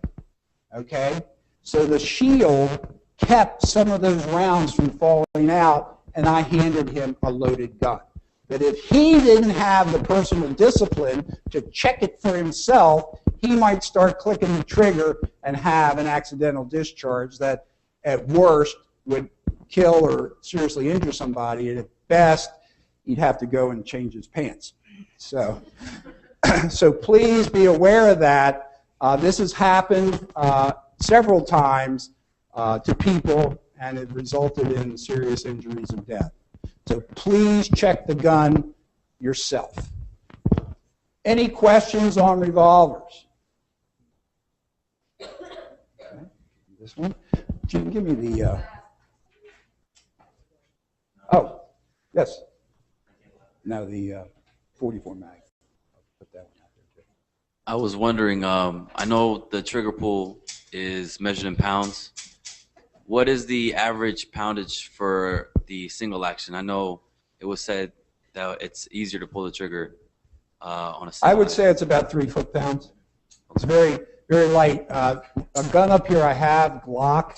Okay? So the shield kept some of those rounds from falling out, and I handed him a loaded gun. But if he didn't have the personal discipline to check it for himself, he might start clicking the trigger and have an accidental discharge that at worst would kill or seriously injure somebody, and at best he'd have to go and change his pants. So, so please be aware of that. This has happened several times to people, and it resulted in serious injuries and death. So please check the gun yourself. Any questions on revolvers? Okay. This one? Jim, give me the... Oh, yes. No, the 44 mag. I'll put that one out there too. I was wondering, I know the trigger pull is measured in pounds. What is the average poundage for the single action? I know it was said that it's easier to pull the trigger on a single I would action. say it's about 3 foot-pounds. It's very, very light. A gun up here I have, Glock.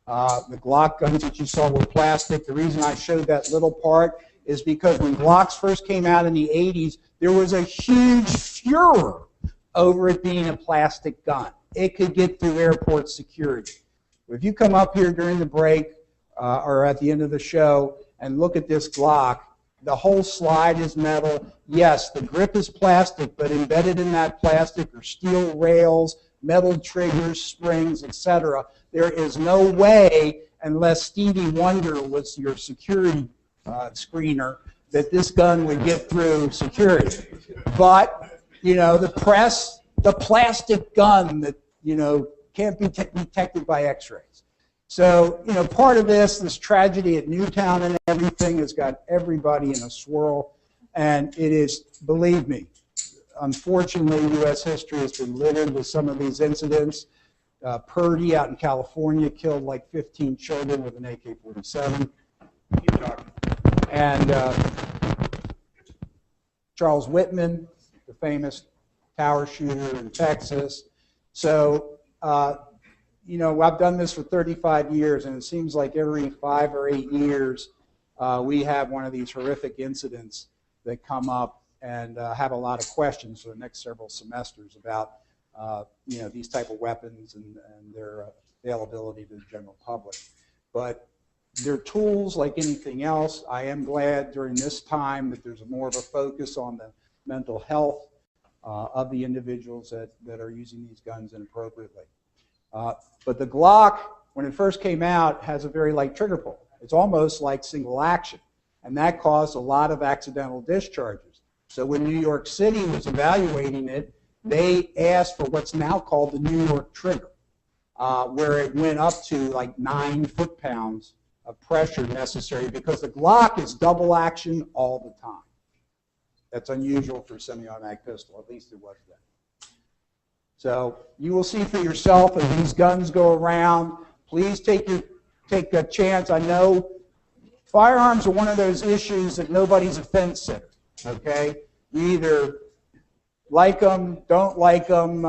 The Glock guns that you saw were plastic. The reason I showed that little part is because when Glocks first came out in the 80s, there was a huge furor over it being a plastic gun. It could get through airport security. If you come up here during the break or at the end of the show and look at this Glock, the whole slide is metal. Yes, the grip is plastic, but embedded in that plastic are steel rails, metal triggers, springs, etc. There is no way, unless Stevie Wonder was your security screener, that this gun would get through security. But, you know, the plastic gun that, you know, can't be detected by x-rays. So, you know, part of this tragedy at Newtown and everything has got everybody in a swirl. And it is, believe me, unfortunately, U.S. history has been littered with some of these incidents. Purdy out in California killed like 15 children with an AK-47. And Charles Whitman, the famous tower shooter in Texas. So, you know, I've done this for 35 years, and it seems like every 5 or 8 years we have one of these horrific incidents that come up and have a lot of questions for the next several semesters about, you know, these type of weapons and their availability to the general public. But they're tools like anything else. I am glad during this time that there's more of a focus on the mental health of the individuals that are using these guns inappropriately. But the Glock, when it first came out, has a very light trigger pull. It's almost like single action, and that caused a lot of accidental discharges. So when New York City was evaluating it, they asked for what's now called the New York trigger, where it went up to like 9 foot-pounds of pressure necessary, because the Glock is double action all the time. That's unusual for a semi-automatic pistol, at least it was then. So you will see for yourself as these guns go around. Please take a chance. I know firearms are one of those issues that nobody's a fence sitter, okay? You either like them, don't like them,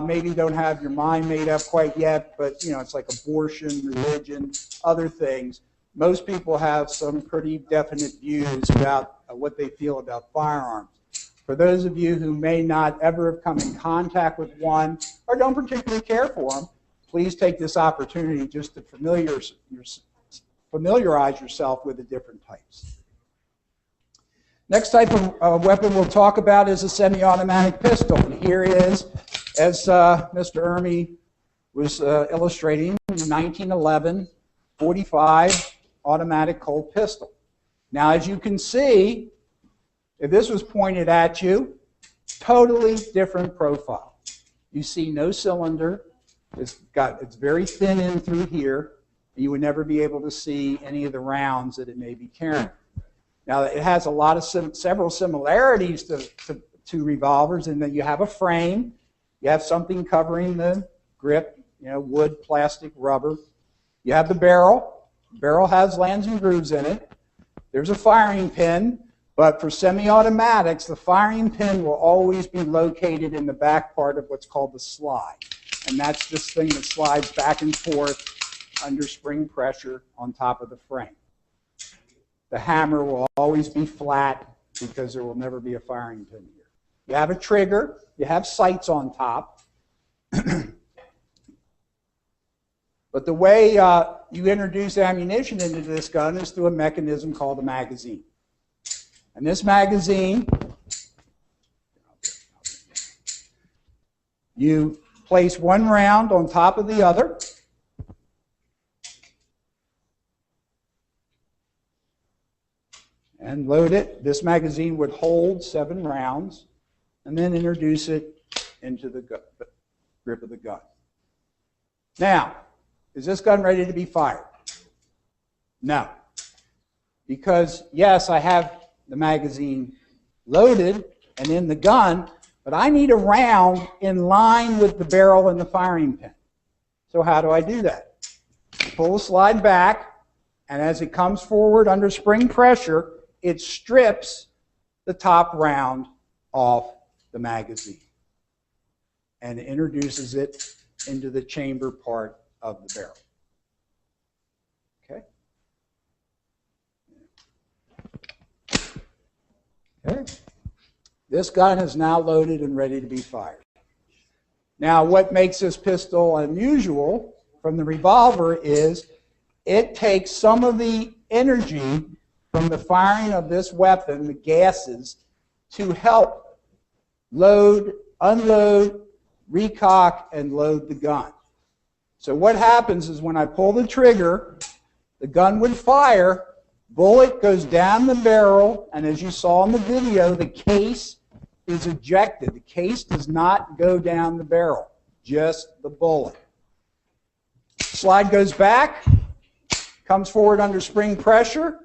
maybe don't have your mind made up quite yet, but you know, it's like abortion, religion, other things. Most people have some pretty definite views about what they feel about firearms. For those of you who may not ever have come in contact with one or don't particularly care for them, please take this opportunity just to familiarize yourself with the different types. Next type of weapon we'll talk about is a semi-automatic pistol. And here is, as Mr. Ermey was illustrating, the 1911 .45 automatic Colt pistol. Now, as you can see, if this was pointed at you, totally different profile. You see no cylinder. It's very thin in through here. You would never be able to see any of the rounds that it may be carrying. Now, it has a lot of several similarities to revolvers in that you have a frame, you have something covering the grip, you know, wood, plastic, rubber. You have the barrel. The barrel has lands and grooves in it. There's a firing pin, but for semi-automatics, the firing pin will always be located in the back part of what's called the slide. And that's this thing that slides back and forth under spring pressure on top of the frame. The hammer will always be flat because there will never be a firing pin here. You have a trigger, you have sights on top. But the way you introduce ammunition into this gun is through a mechanism called a magazine. And this magazine, you place one round on top of the other. And load it. This magazine would hold 7 rounds, and then introduce it into the grip of the gun. Now, is this gun ready to be fired? No. Because, yes, I have the magazine loaded and in the gun, but I need a round in line with the barrel and the firing pin. So how do I do that? Pull the slide back, and as it comes forward under spring pressure, it strips the top round off the magazine and introduces it into the chamber part of the barrel. Okay. This gun is now loaded and ready to be fired. Now, what makes this pistol unusual from the revolver is it takes some of the energy from the firing of this weapon, the gases, to help load, unload, recock, and load the gun. So what happens is when I pull the trigger, the gun would fire, bullet goes down the barrel, and as you saw in the video, the case is ejected. The case does not go down the barrel, just the bullet. Slide goes back, comes forward under spring pressure,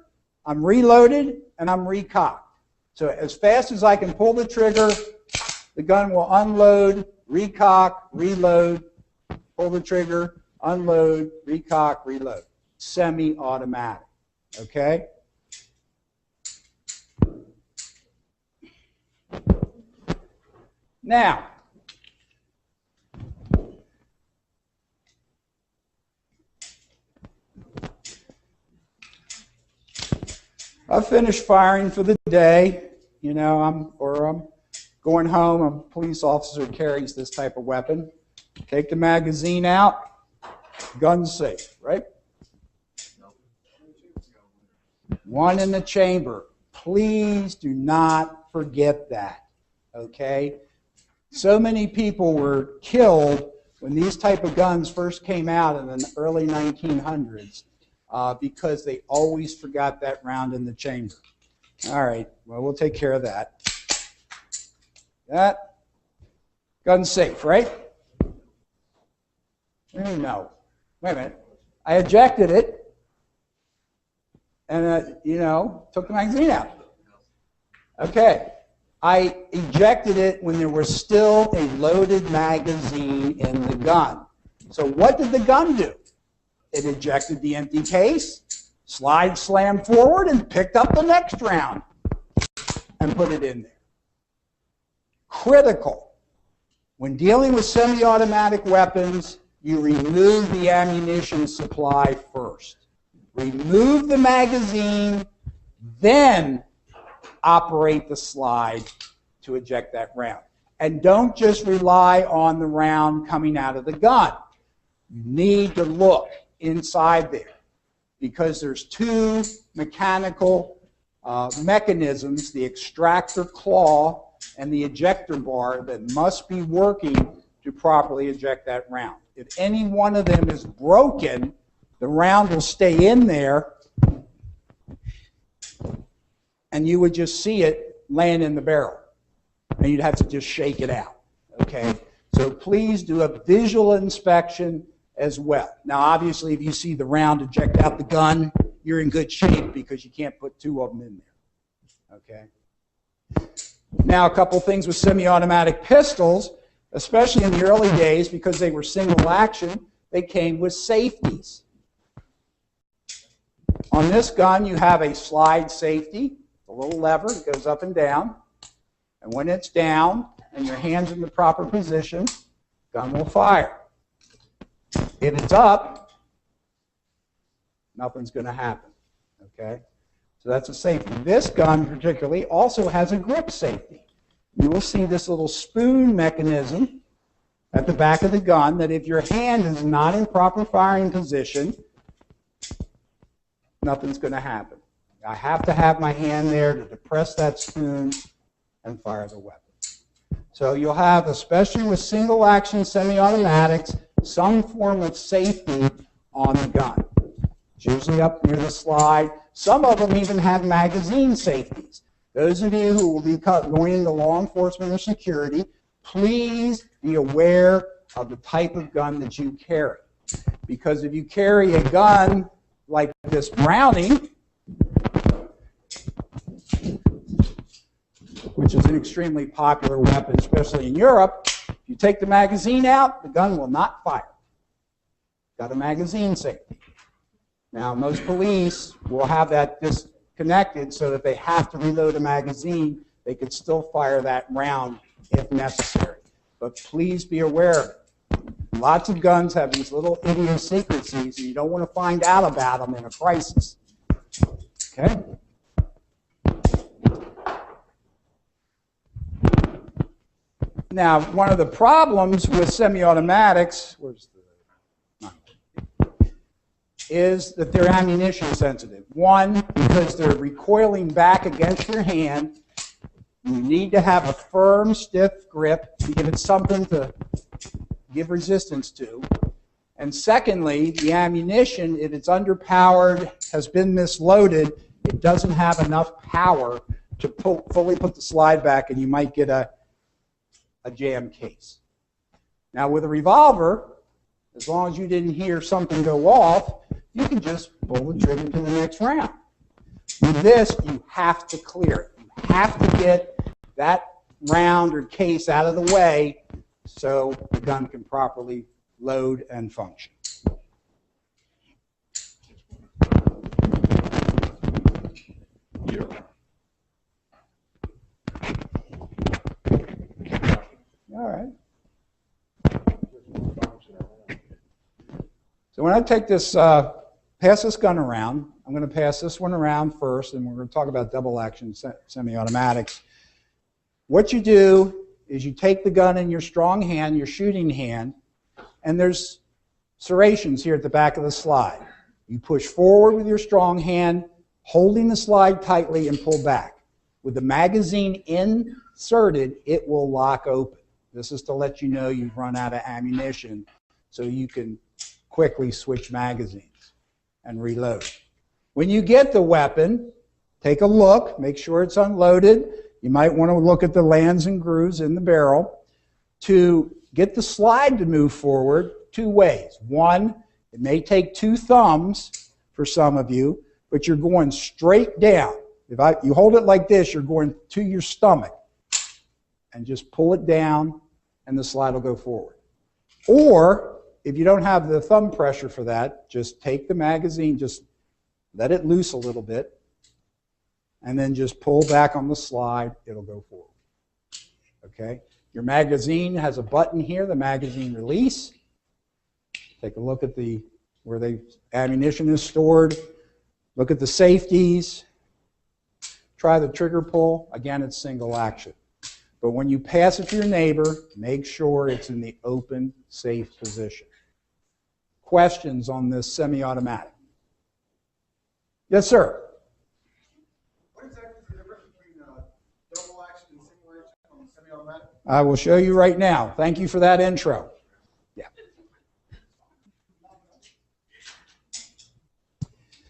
I'm reloaded, and I'm recocked. So as fast as I can pull the trigger, the gun will unload, recock, reload, pull the trigger, unload, recock, reload. Semi-automatic, okay? Now, I've finished firing for the day. You know, I'm going home. I'm a police officer who carries this type of weapon. Take the magazine out, gun safe, right? One in the chamber. Please do not forget that, okay? So many people were killed when these type of guns first came out in the early 1900s because they always forgot that round in the chamber. All right, well, we'll take care of that. That gun safe, right? No. Wait a minute. I ejected it and, you know, took the magazine out. Okay. I ejected it when there was still a loaded magazine in the gun. So what did the gun do? It ejected the empty case, slide slammed forward, and picked up the next round and put it in there. Critical. When dealing with semi-automatic weapons, you remove the ammunition supply first. Remove the magazine, then operate the slide to eject that round. And don't just rely on the round coming out of the gun. You need to look inside there because there's two mechanical mechanisms, the extractor claw and the ejector bar, that must be working to properly eject that round. If any one of them is broken, the round will stay in there and you would just see it laying in the barrel. And you'd have to just shake it out, okay? So please do a visual inspection as well. Now, obviously, if you see the round eject out the gun, you're in good shape because you can't put two of them in there, okay? Now, a couple things with semi-automatic pistols, especially in the early days, because they were single action, they came with safeties. On this gun, you have a slide safety, a little lever that goes up and down. And when it's down and your hand's in the proper position, gun will fire. If it's up, nothing's going to happen, okay? So that's a safety. This gun particularly also has a grip safety. You will see this little spoon mechanism at the back of the gun that if your hand is not in proper firing position, nothing's going to happen. I have to have my hand there to depress that spoon and fire the weapon. So you'll have, especially with single action semi-automatics, some form of safety on the gun. It's usually up near the slide. Some of them even have magazine safeties. Those of you who will be going into law enforcement or security, please be aware of the type of gun that you carry. Because if you carry a gun like this Browning, which is an extremely popular weapon, especially in Europe, if you take the magazine out, the gun will not fire. Got a magazine safety. Now, most police will have that disconnected so that they have to reload a magazine, they can still fire that round if necessary. But please be aware of it. Lots of guns have these little idiosyncrasies, and you don't want to find out about them in a crisis. Okay? Now, one of the problems with semi-automatics is that they're ammunition sensitive. One, because they're recoiling back against your hand. You need to have a firm, stiff grip to give it something to give resistance to. And secondly, the ammunition, if it's underpowered, has been misloaded, it doesn't have enough power to fully put the slide back, and you might get a jam case. Now, with a revolver, as long as you didn't hear something go off, you can just pull the trigger to the next round. With this, you have to clear it. You have to get that round or case out of the way so the gun can properly load and function. So when I take this, pass this gun around, I'm going to pass this one around first, and we're going to talk about double action semi-automatics. What you do is you take the gun in your strong hand, your shooting hand, and there's serrations here at the back of the slide. You push forward with your strong hand, holding the slide tightly, and pull back. With the magazine inserted, it will lock open. This is to let you know you've run out of ammunition so you can quickly switch magazines and reload. When you get the weapon, take a look, make sure it's unloaded. You might want to look at the lands and grooves in the barrel. To get the slide to move forward, two ways. One, it may take two thumbs for some of you, but you're going straight down. If you hold it like this, you're going to your stomach and just pull it down and the slide will go forward. Or if you don't have the thumb pressure for that, just take the magazine, just let it loose a little bit, and then just pull back on the slide, it'll go forward. Okay? Your magazine has a button here, the magazine release. Take a look at where the ammunition is stored. Look at the safeties. Try the trigger pull. Again, it's single action. But when you pass it to your neighbor, make sure it's in the open, safe position. Questions on this semi-automatic? Yes, sir. What exactly is the difference between double action and single action on the semi-automatic? I will show you right now. Thank you for that intro. Yeah.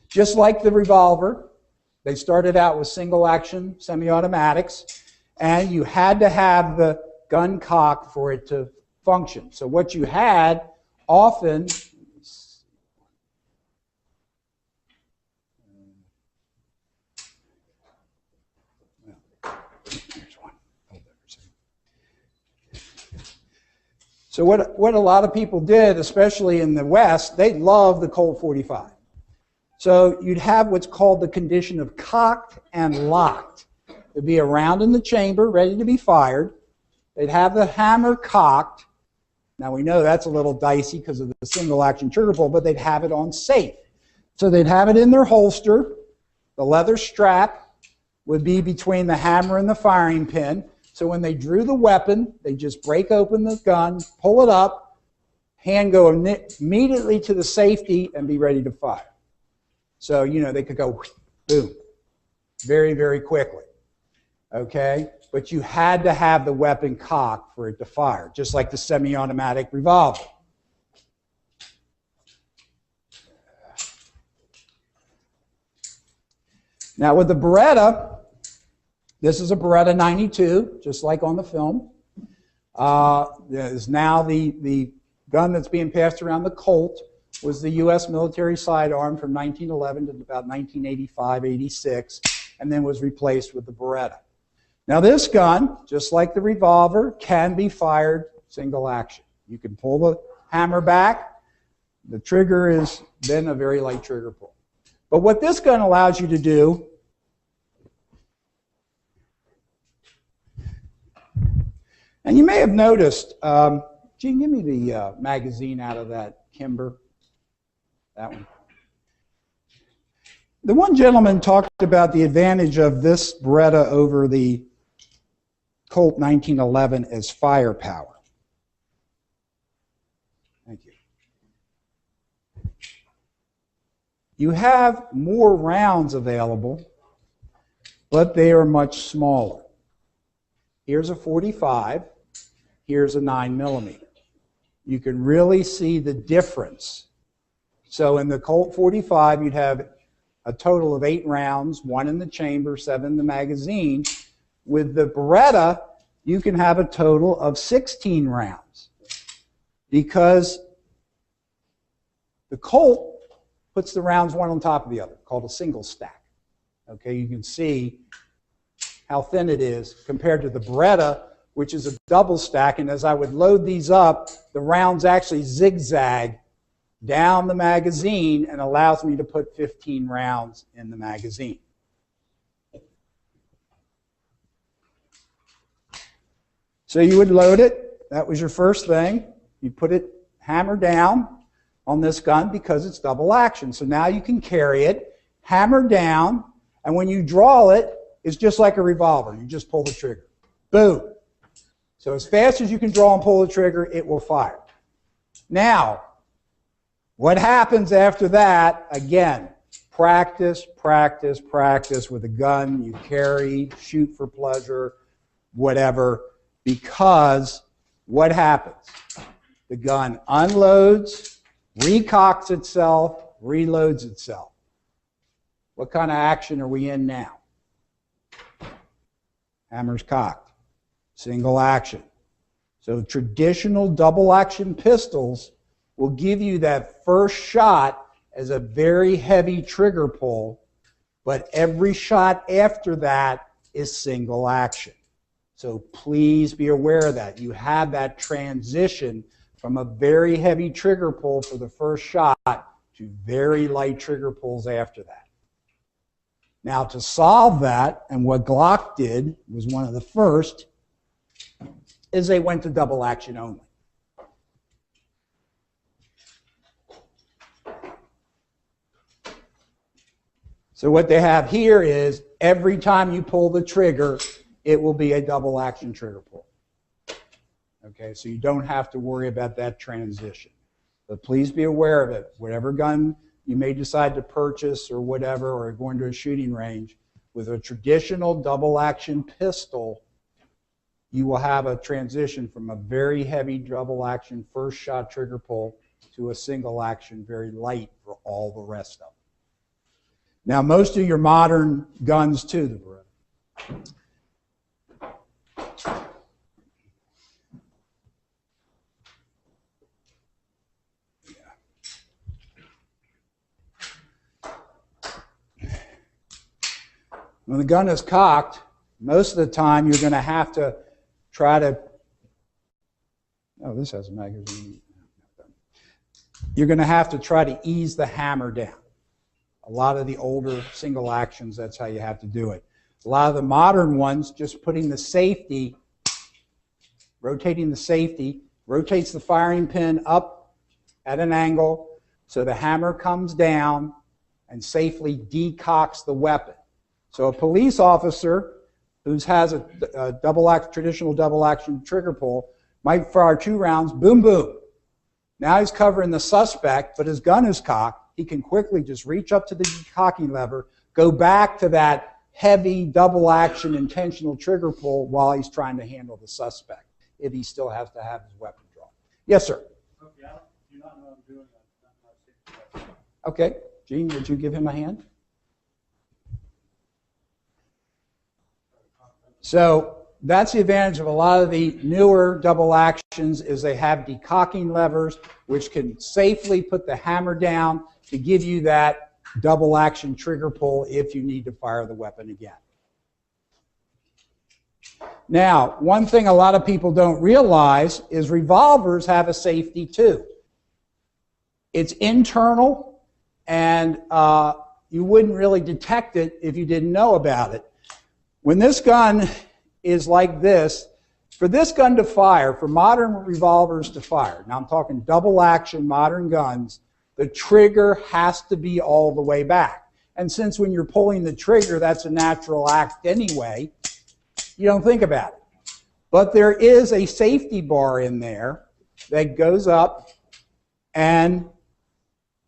Just like the revolver, they started out with single action semi-automatics, and you had to have the gun cock for it to function. So what you had often, so what a lot of people did, especially in the West, they loved the Colt 45. So you'd have what's called the condition of cocked and locked. It'd be a round in the chamber, ready to be fired. They'd have the hammer cocked. Now we know that's a little dicey because of the single action trigger pull, but they'd have it on safe. So they'd have it in their holster. The leather strap would be between the hammer and the firing pin. So when they drew the weapon, they just break open the gun, pull it up, hand go immediately to the safety, and be ready to fire. So, you know, they could go boom, very, very quickly. Okay? But you had to have the weapon cocked for it to fire, just like the semi-automatic revolver. Now with the Beretta, this is a Beretta 92, just like on the film. Is now the gun that's being passed around, the Colt, was the U.S. military sidearm from 1911 to about 1985, 86, and then was replaced with the Beretta. Now this gun, just like the revolver, can be fired single action. You can pull the hammer back. The trigger is then a very light trigger pull. But what this gun allows you to do, and you may have noticed, Gene, give me the magazine out of that Kimber. That one. The one gentleman talked about the advantage of this Beretta over the Colt 1911 as firepower. Thank you. You have more rounds available, but they are much smaller. Here's a 45. Here's a 9mm. You can really see the difference. So in the Colt 45, you'd have a total of 8 rounds, 1 in the chamber, 7 in the magazine. With the Beretta, you can have a total of 16 rounds because the Colt puts the rounds one on top of the other, called a single stack. Okay, you can see how thin it is compared to the Beretta, which is a double stack, and as I would load these up, the rounds actually zigzag down the magazine and allows me to put 15 rounds in the magazine. So you would load it. That was your first thing. You put it hammer down. on this gun because it's double action. So now you can carry it, hammer down, and when you draw it, it's just like a revolver. You just pull the trigger. Boom. So as fast as you can draw and pull the trigger, it will fire. Now, what happens after that? Again, practice, practice, practice with a gun you carry, shoot for pleasure, whatever, because what happens? The gun unloads, recocks itself, reloads itself. What kind of action are we in now? Hammer's cocked. Single action. So traditional double action pistols will give you that first shot as a very heavy trigger pull, but every shot after that is single action. So please be aware of that. You have that transition from a very heavy trigger pull for the first shot to very light trigger pulls after that. Now to solve that, and what Glock did was one of the first, is they went to double action only. So what they have here is every time you pull the trigger, it will be a double action trigger pull. Okay, so you don't have to worry about that transition. But please be aware of it. Whatever gun you may decide to purchase or whatever, or going to a shooting range, with a traditional double action pistol, you will have a transition from a very heavy double action first shot trigger pull to a single action very light for all the rest of them. Now most of your modern guns too, the Beretta. When the gun is cocked, most of the time you're going to have to try to, oh, this has a magazine. You're going to have to try to ease the hammer down. A lot of the older single actions, that's how you have to do it. A lot of the modern ones, just putting the safety, rotating the safety, rotates the firing pin up at an angle so the hammer comes down and safely decocks the weapon. So a police officer who has a traditional double action trigger pull might fire 2 rounds, boom, boom. Now he's covering the suspect, but his gun is cocked. He can quickly just reach up to the decocking lever, go back to that heavy double action intentional trigger pull while he's trying to handle the suspect, if he still has to have his weapon drawn. Yes, sir. Okay, I do not know I'm doing that. Okay, Gene, would you give him a hand? So that's the advantage of a lot of the newer double actions, is they have decocking levers which can safely put the hammer down to give you that double action trigger pull if you need to fire the weapon again. Now, one thing a lot of people don't realize is revolvers have a safety too. It's internal, and you wouldn't really detect it if you didn't know about it. When this gun is like this, for this gun to fire, for modern revolvers to fire, now I'm talking double action modern guns, the trigger has to be all the way back. And since when you're pulling the trigger, that's a natural act anyway, you don't think about it. But there is a safety bar in there that goes up and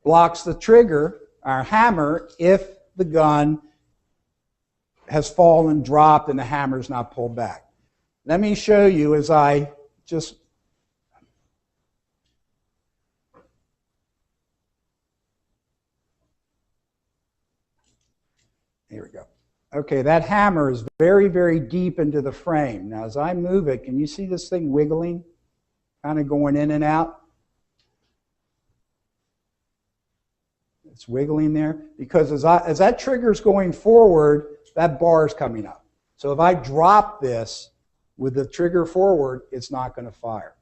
blocks the trigger, our hammer, if the gun has fallen, dropped, and the hammer's not pulled back. Let me show you as I just... Here we go. Okay, that hammer is very, very deep into the frame. Now as I move it, can you see this thing wiggling? Kind of going in and out? It's wiggling there because as that trigger's going forward, that bar is coming up. So if I drop this with the trigger forward, it's not going to fire.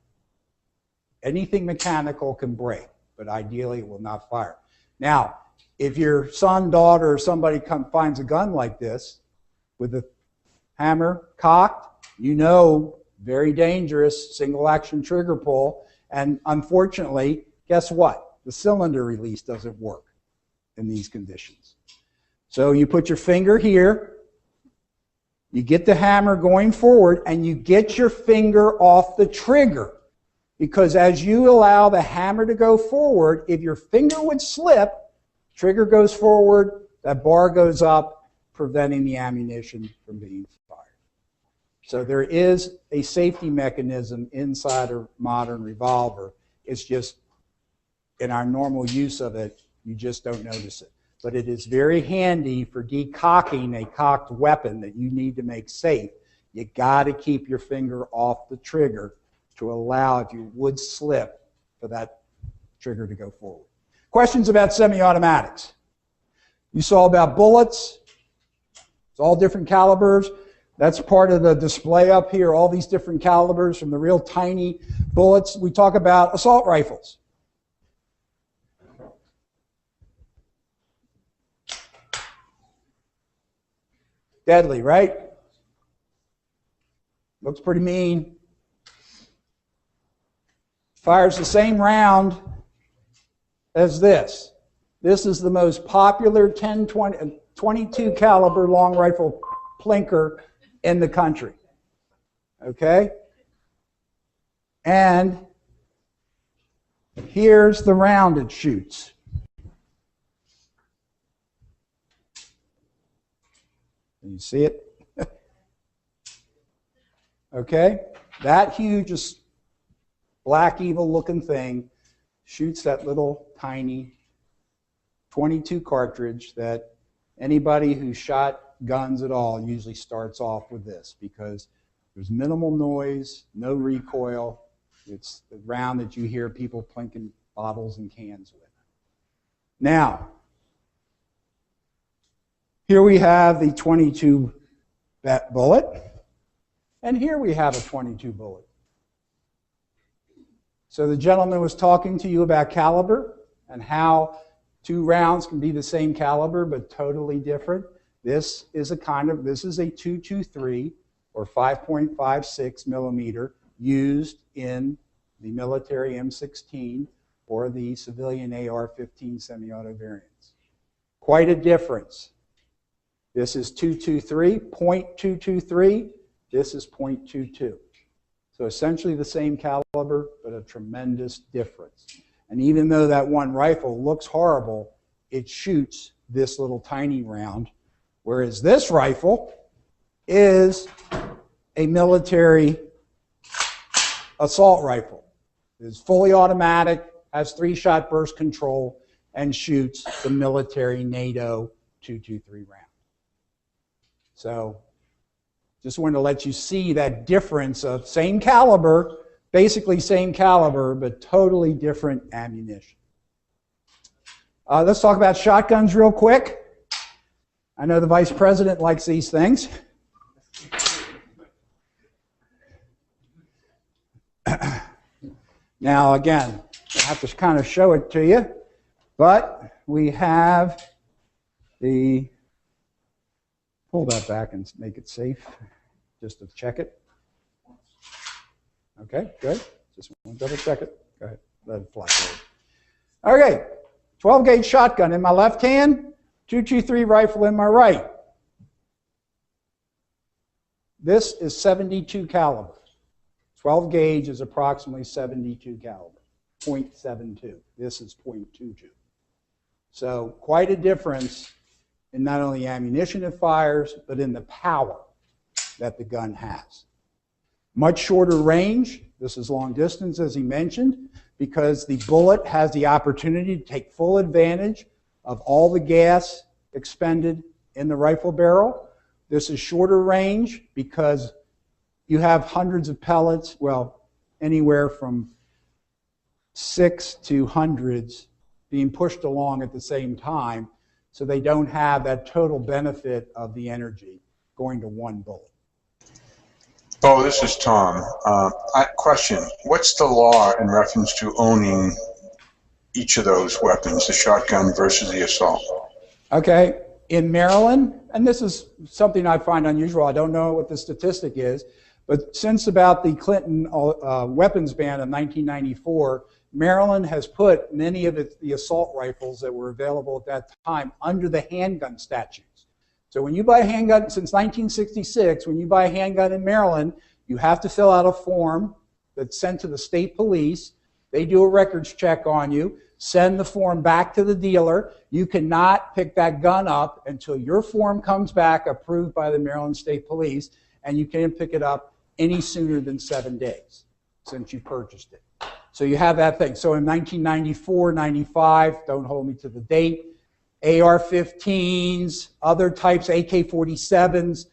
Anything mechanical can break, but ideally it will not fire. Now, if your son, daughter, or somebody finds a gun like this with the hammer cocked, you know, very dangerous, single action trigger pull, and unfortunately, guess what? the cylinder release doesn't work in these conditions. So you put your finger here, you get the hammer going forward, and you get your finger off the trigger. Because as you allow the hammer to go forward, if your finger would slip, trigger goes forward, that bar goes up, preventing the ammunition from being fired. So there is a safety mechanism inside a modern revolver. It's just, in our normal use of it, you just don't notice it. But it is very handy for decocking a cocked weapon that you need to make safe. You got to keep your finger off the trigger to allow, if you would slip, for that trigger to go forward. Questions about semi-automatics? You saw about bullets. It's all different calibers. That's part of the display up here, all these different calibers from the real tiny bullets. We talk about assault rifles. Deadly, right? Looks pretty mean. Fires the same round as this. This is the most popular 22 caliber long rifle plinker in the country. Okay? And here's the round it shoots. Can you see it? Okay? That huge black evil looking thing shoots that little tiny 22 cartridge that anybody who shot guns at all usually starts off with this, because there's minimal noise, no recoil. It's the round that you hear people plinking bottles and cans with. Now, here we have the 22 bullet, and here we have a 22 bullet. So the gentleman was talking to you about caliber and how two rounds can be the same caliber but totally different. This is a 223 or 5.56 millimeter used in the military M16 or the civilian AR-15 semi-auto variants. Quite a difference. This is 0.223. This is 0.22. So essentially the same caliber, but a tremendous difference. And even though that one rifle looks horrible, it shoots this little tiny round, whereas this rifle is a military assault rifle. It is fully automatic, has 3-shot burst control, and shoots the military NATO 223 round. So just wanted to let you see that difference of same caliber, basically same caliber, but totally different ammunition. Let's talk about shotguns real quick. I know the Vice President likes these things. Now, again, I have to kind of show it to you, but we have the, pull that back and make it safe, just to check it. Okay, good. Just want to double check it. Go ahead, let it fly forward. Okay, 12 gauge shotgun in my left hand, 223 rifle in my right. This is 72 caliber. 12 gauge is approximately 72 caliber, 0.72. This is 0.22. So quite a difference in not only the ammunition it fires, but in the power that the gun has. Much shorter range. This is long distance, as he mentioned, because the bullet has the opportunity to take full advantage of all the gas expended in the rifle barrel. This is shorter range because you have hundreds of pellets, well, anywhere from 6 to hundreds being pushed along at the same time, so they don't have that total benefit of the energy going to one bullet. Bo, this is Tom. Question, what's the law in reference to owning each of those weapons, the shotgun versus the assault? Okay, in Maryland, and this is something I find unusual, I don't know what the statistic is, but since about the Clinton weapons ban of 1994, Maryland has put many of the assault rifles that were available at that time under the handgun statutes. So when you buy a handgun, since 1966, when you buy a handgun in Maryland, you have to fill out a form that's sent to the state police. They do a records check on you, send the form back to the dealer. You cannot pick that gun up until your form comes back approved by the Maryland State Police, and you can't pick it up any sooner than 7 days since you purchased it. So you have that thing. So in 1994, 95, don't hold me to the date, AR-15s, other types, AK-47s,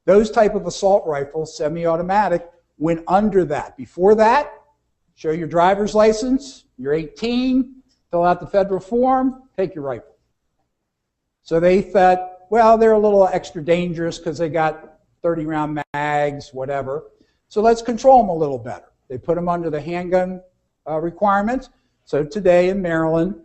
those type of assault rifles, semi-automatic, went under that. Before that, show your driver's license, you're 18, fill out the federal form, take your rifle. So they thought, well, they're a little extra dangerous because they got 30-round mags, whatever. So let's control them a little better. They put them under the handgun requirements. So today in Maryland,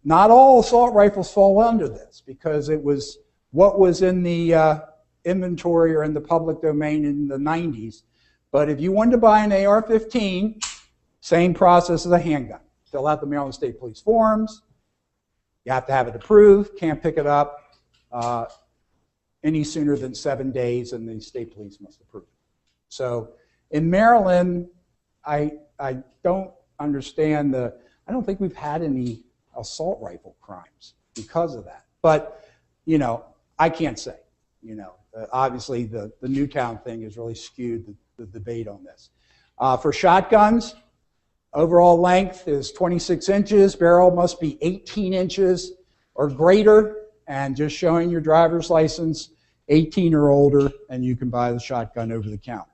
not all assault rifles fall under this because it was what was in the inventory or in the public domain in the 90s. But if you wanted to buy an AR-15, same process as a handgun. Fill out the Maryland State Police forms. You have to have it approved. Can't pick it up any sooner than 7 days, and the state police must approve it. So in Maryland, I don't understand I don't think we've had any assault rifle crimes because of that. But, you know, I can't say. You know, obviously the Newtown thing has really skewed the debate on this. For shotguns, overall length is 26 inches. Barrel must be 18 inches or greater, and just showing your driver's license, 18 or older, and you can buy the shotgun over the counter.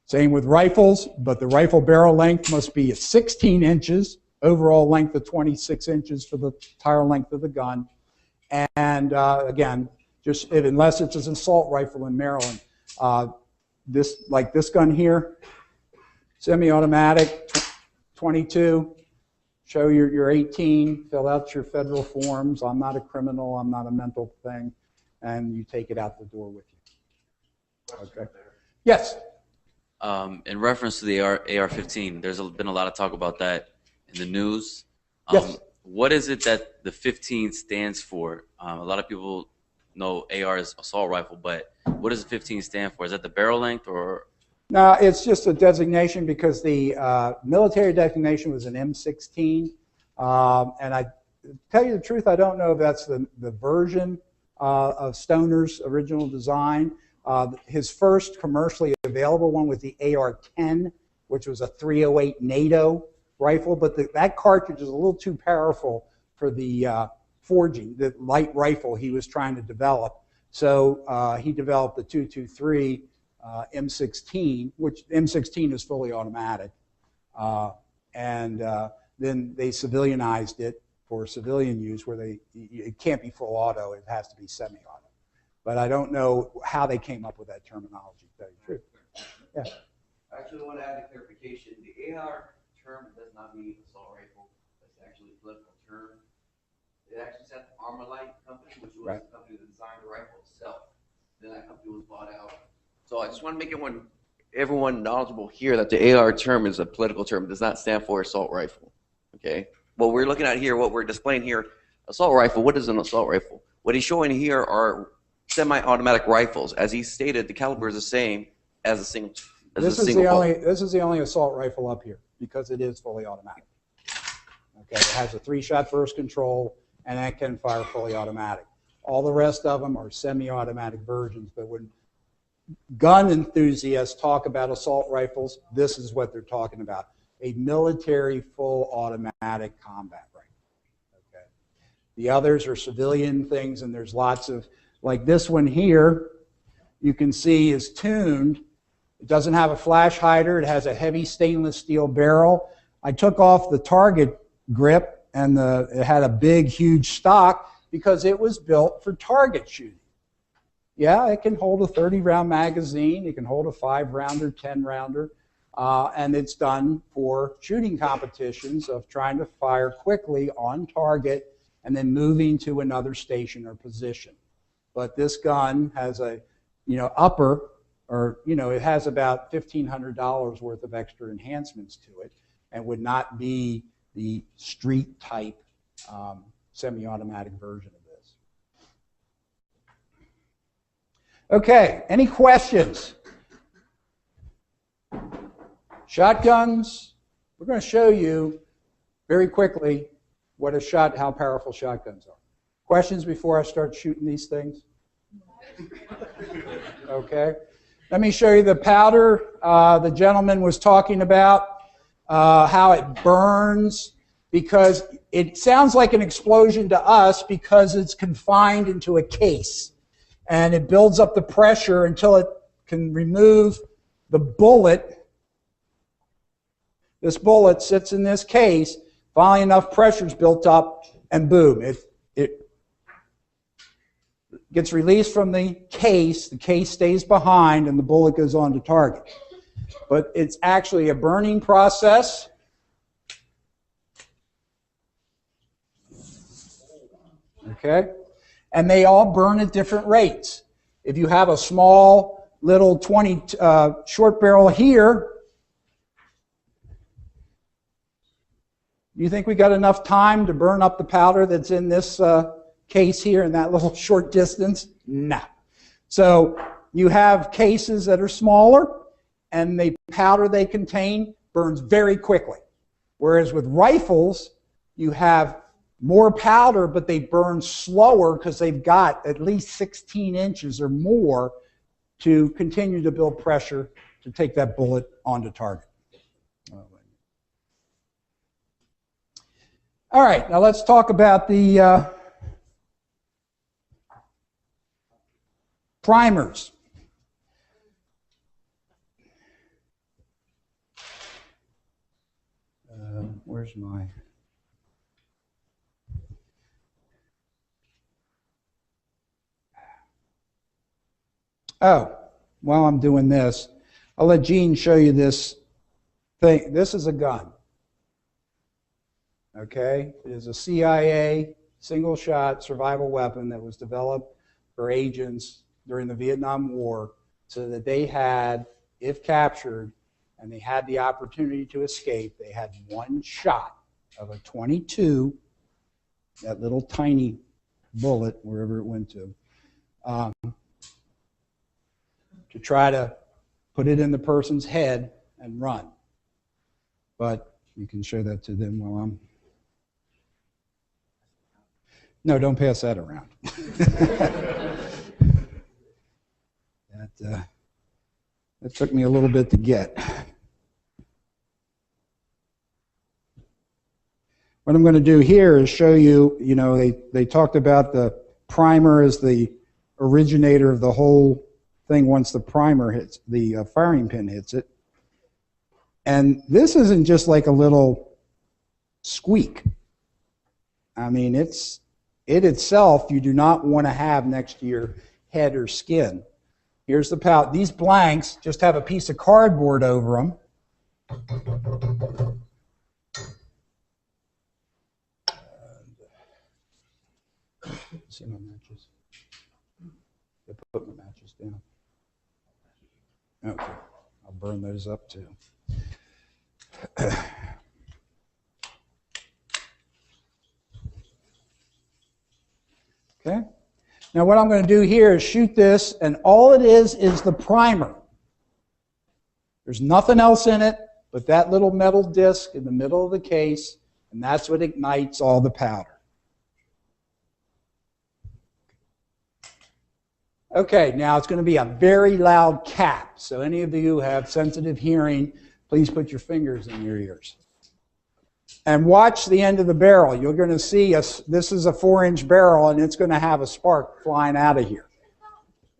Same with rifles, but the rifle barrel length must be at 16 inches, overall length of 26 inches for the entire length of the gun. And again, just unless it's an assault rifle in Maryland, like this gun here, semi-automatic, 22, show you're 18, fill out your federal forms. I'm not a criminal, I'm not a mental thing, and you take it out the door with you. Okay. Yes. In reference to the AR-15, there's been a lot of talk about that in the news. Yes. What is it that the 15 stands for? A lot of people know AR is assault rifle, but what does the 15 stand for? Is that the barrel length or? No, it's just a designation because the military designation was an M16. And I tell you the truth, I don't know if that's the version of Stoner's original design. His first commercially available one was the AR-10, which was a .308 NATO rifle, but that cartridge is a little too powerful for the forging, the light rifle he was trying to develop. So he developed the .223 M16, which M16 is fully automatic. And then they civilianized it for civilian use where it can't be full auto, it has to be semi-auto. But I don't know how they came up with that terminology, to tell you the truth. Yeah. I actually want to add a clarification. The AR term does not mean assault rifle. That's actually a political term. It actually said the Armalite company, which was the company that designed the rifle itself. Then that company was bought out. So I just want to make everyone knowledgeable here that the AR term is a political term. It does not stand for assault rifle. Okay. What we're looking at here, what we're displaying here, assault rifle. What is an assault rifle? What he's showing here are semi-automatic rifles. As he stated, the caliber is the same as a single. This is the only assault rifle up here because it is fully automatic. Okay, it has a 3-shot burst control and it can fire fully automatic. All the rest of them are semi-automatic versions. But when gun enthusiasts talk about assault rifles, this is what they're talking about: a military full automatic combat rifle. Okay, the others are civilian things, and there's lots of. Like this one here, you can see is tuned. It doesn't have a flash hider. It has a heavy stainless steel barrel. I took off the target grip, and it had a big, huge stock because it was built for target shooting. Yeah, it can hold a 30-round magazine. It can hold a 5-rounder, 10-rounder, and it's done for shooting competitions of trying to fire quickly on target and then moving to another station or position. But this gun has a, upper, or, it has about $1,500 worth of extra enhancements to it and would not be the street type semi-automatic version of this. Okay, any questions? Shotguns, we're going to show you very quickly how powerful shotguns are. Questions before I start shooting these things? Okay. Let me show you the powder the gentleman was talking about, how it burns, because it sounds like an explosion to us because it's confined into a case. And it builds up the pressure until it can remove the bullet. This bullet sits in this case. Finally, enough pressure is built up, and boom, it gets released from the case stays behind, and the bullet goes on to target. But it's actually a burning process. Okay? And they all burn at different rates. If you have a small little 20 short barrel here, you think we got enough time to burn up the powder that's in this case here in that little short distance? No. So you have cases that are smaller, and the powder they contain burns very quickly. Whereas with rifles, you have more powder, but they burn slower because they've got at least 16 inches or more to continue to build pressure to take that bullet onto target. All right, now let's talk about the primers. Where's my... Oh, while I'm doing this, I'll let Gene show you this thing. This is a gun. Okay? It is a CIA single-shot survival weapon that was developed for agents during the Vietnam War so that they had, if captured, and they had the opportunity to escape, they had one shot of a .22, that little tiny bullet, wherever it went to try to put it in the person's head and run. But you can show that to them while I'm... No, don't pass that around. That took me a little bit to get. What I'm going to do here is show you, they talked about the primer as the originator of the whole thing once the primer hits, the firing pin hits it. And this isn't just like a little squeak. I mean, it itself you do not want to have next to your head or skin. Here's the pouch. These blanks just have a piece of cardboard over them. See my matches. I put my matches down. Okay, I'll burn those up too. Okay. Now what I'm going to do here is shoot this, and all it is the primer. There's nothing else in it but that little metal disc in the middle of the case, and that's what ignites all the powder. Okay, now it's going to be a very loud cap, so any of you who have sensitive hearing, please put your fingers in your ears. And watch the end of the barrel. You're going to see this is a 4-inch barrel, and it's going to have a spark flying out of here.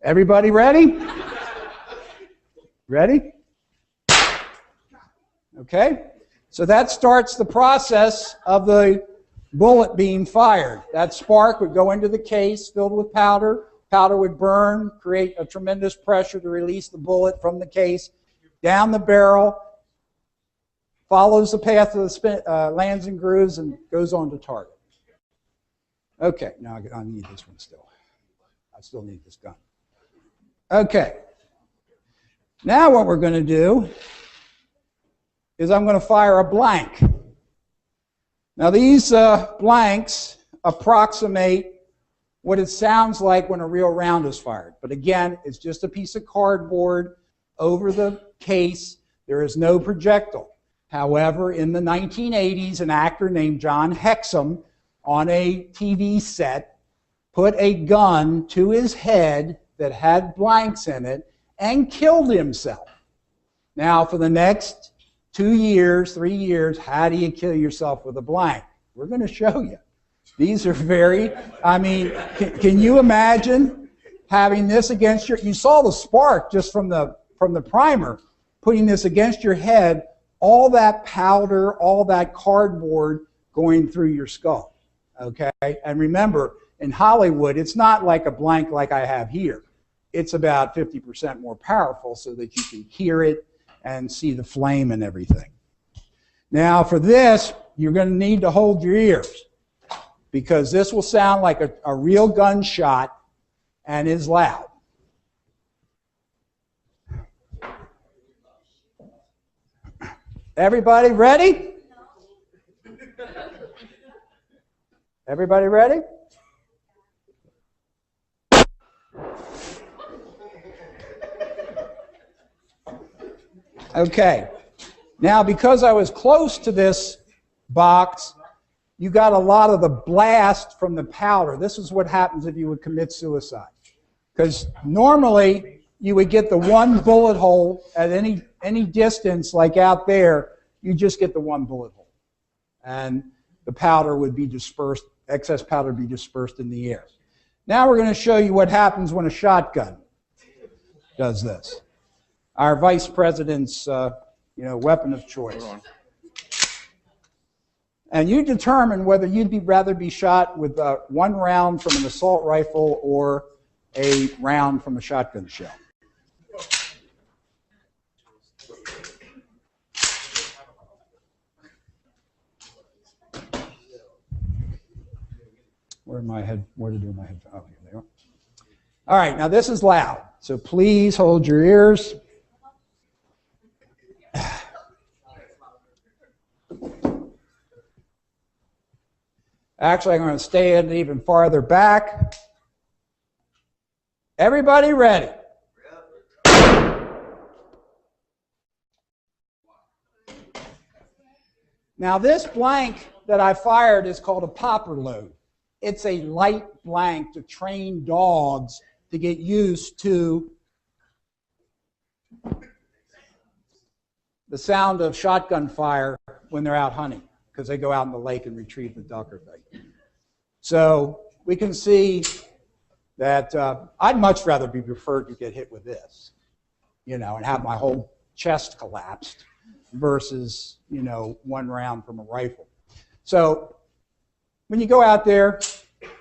Everybody ready? Ready? Okay. So that starts the process of the bullet being fired. That spark would go into the case filled with powder. Powder would burn, create a tremendous pressure to release the bullet from the case down the barrel, follows the path of the spin, lands and grooves, and goes on to target. Okay, now I need this one still. I still need this gun. Okay. Now what we're going to do is I'm going to fire a blank. Now these blanks approximate what it sounds like when a real round is fired. But again, it's just a piece of cardboard over the case. There is no projectile. However, in the 1980s, an actor named John Hexum on a TV set put a gun to his head that had blanks in it and killed himself. Now, for the next 2 years, 3 years, how do you kill yourself with a blank? We're going to show you. These are very, I mean, can you imagine having this against your, you saw the spark just from the primer, putting this against your head, all that powder, all that cardboard going through your skull, okay? And remember, in Hollywood, it's not like a blank like I have here. It's about 50% more powerful so that you can hear it and see the flame and everything. Now, for this, you're going to need to hold your ears, because this will sound like a real gunshot and is loud. Everybody ready? Everybody ready? Okay. Now, because I was close to this box, you got a lot of the blast from the powder. This is what happens if you would commit suicide. Because normally you would get the one bullet hole at any distance, like out there, you just get the one bullet hole. And the powder would be dispersed, excess powder would be dispersed in the air. Now we're going to show you what happens when a shotgun does this. Our vice president's weapon of choice. And you determine whether you'd rather be shot with one round from an assault rifle or a round from a shotgun shell. Where to do my head? Oh, here they are. All right, now this is loud, so please hold your ears. Actually, I'm going to stay in even farther back. Everybody ready? Now, this blank that I fired is called a popper load. It's a light blank to train dogs to get used to the sound of shotgun fire when they're out hunting, because they go out in the lake and retrieve the duck or thing. So we can see that I'd much rather be preferred to get hit with this, and have my whole chest collapsed versus, one round from a rifle. So when you go out there,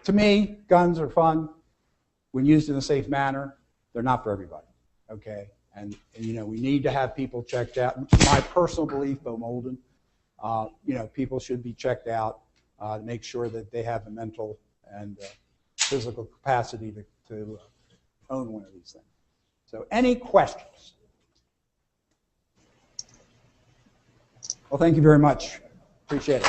to me, guns are fun. When used in a safe manner, they're not for everybody, okay? And we need to have people checked out. My personal belief, Bo Molden, people should be checked out to make sure that they have the mental and physical capacity to own one of these things. So any questions? Well, thank you very much. Appreciate it.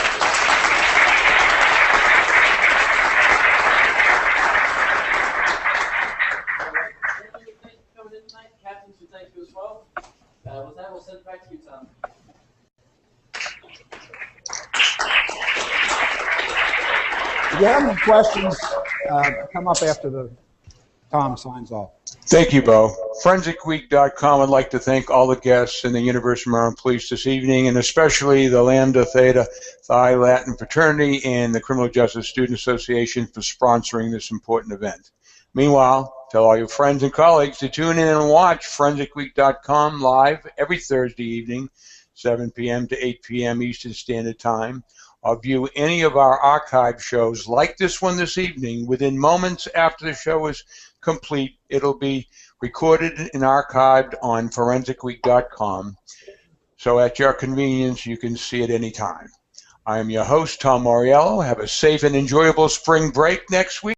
With that, we'll send it back to you, Tom. If you have any questions, come up after Tom signs off. Thank you, Bo. ForensicWeek.com would like to thank all the guests in the University of Maryland Police this evening, and especially the Lambda, Theta, Phi Latin Fraternity, and the Criminal Justice Student Association for sponsoring this important event. Meanwhile, tell all your friends and colleagues to tune in and watch ForensicWeek.com live every Thursday evening, 7 p.m. to 8 p.m. Eastern Standard Time, or view any of our archive shows like this one this evening. Within moments after the show is complete, it'll be recorded and archived on ForensicWeek.com, so at your convenience you can see it anytime. I am your host, Tom Mauriello. Have a safe and enjoyable spring break next week.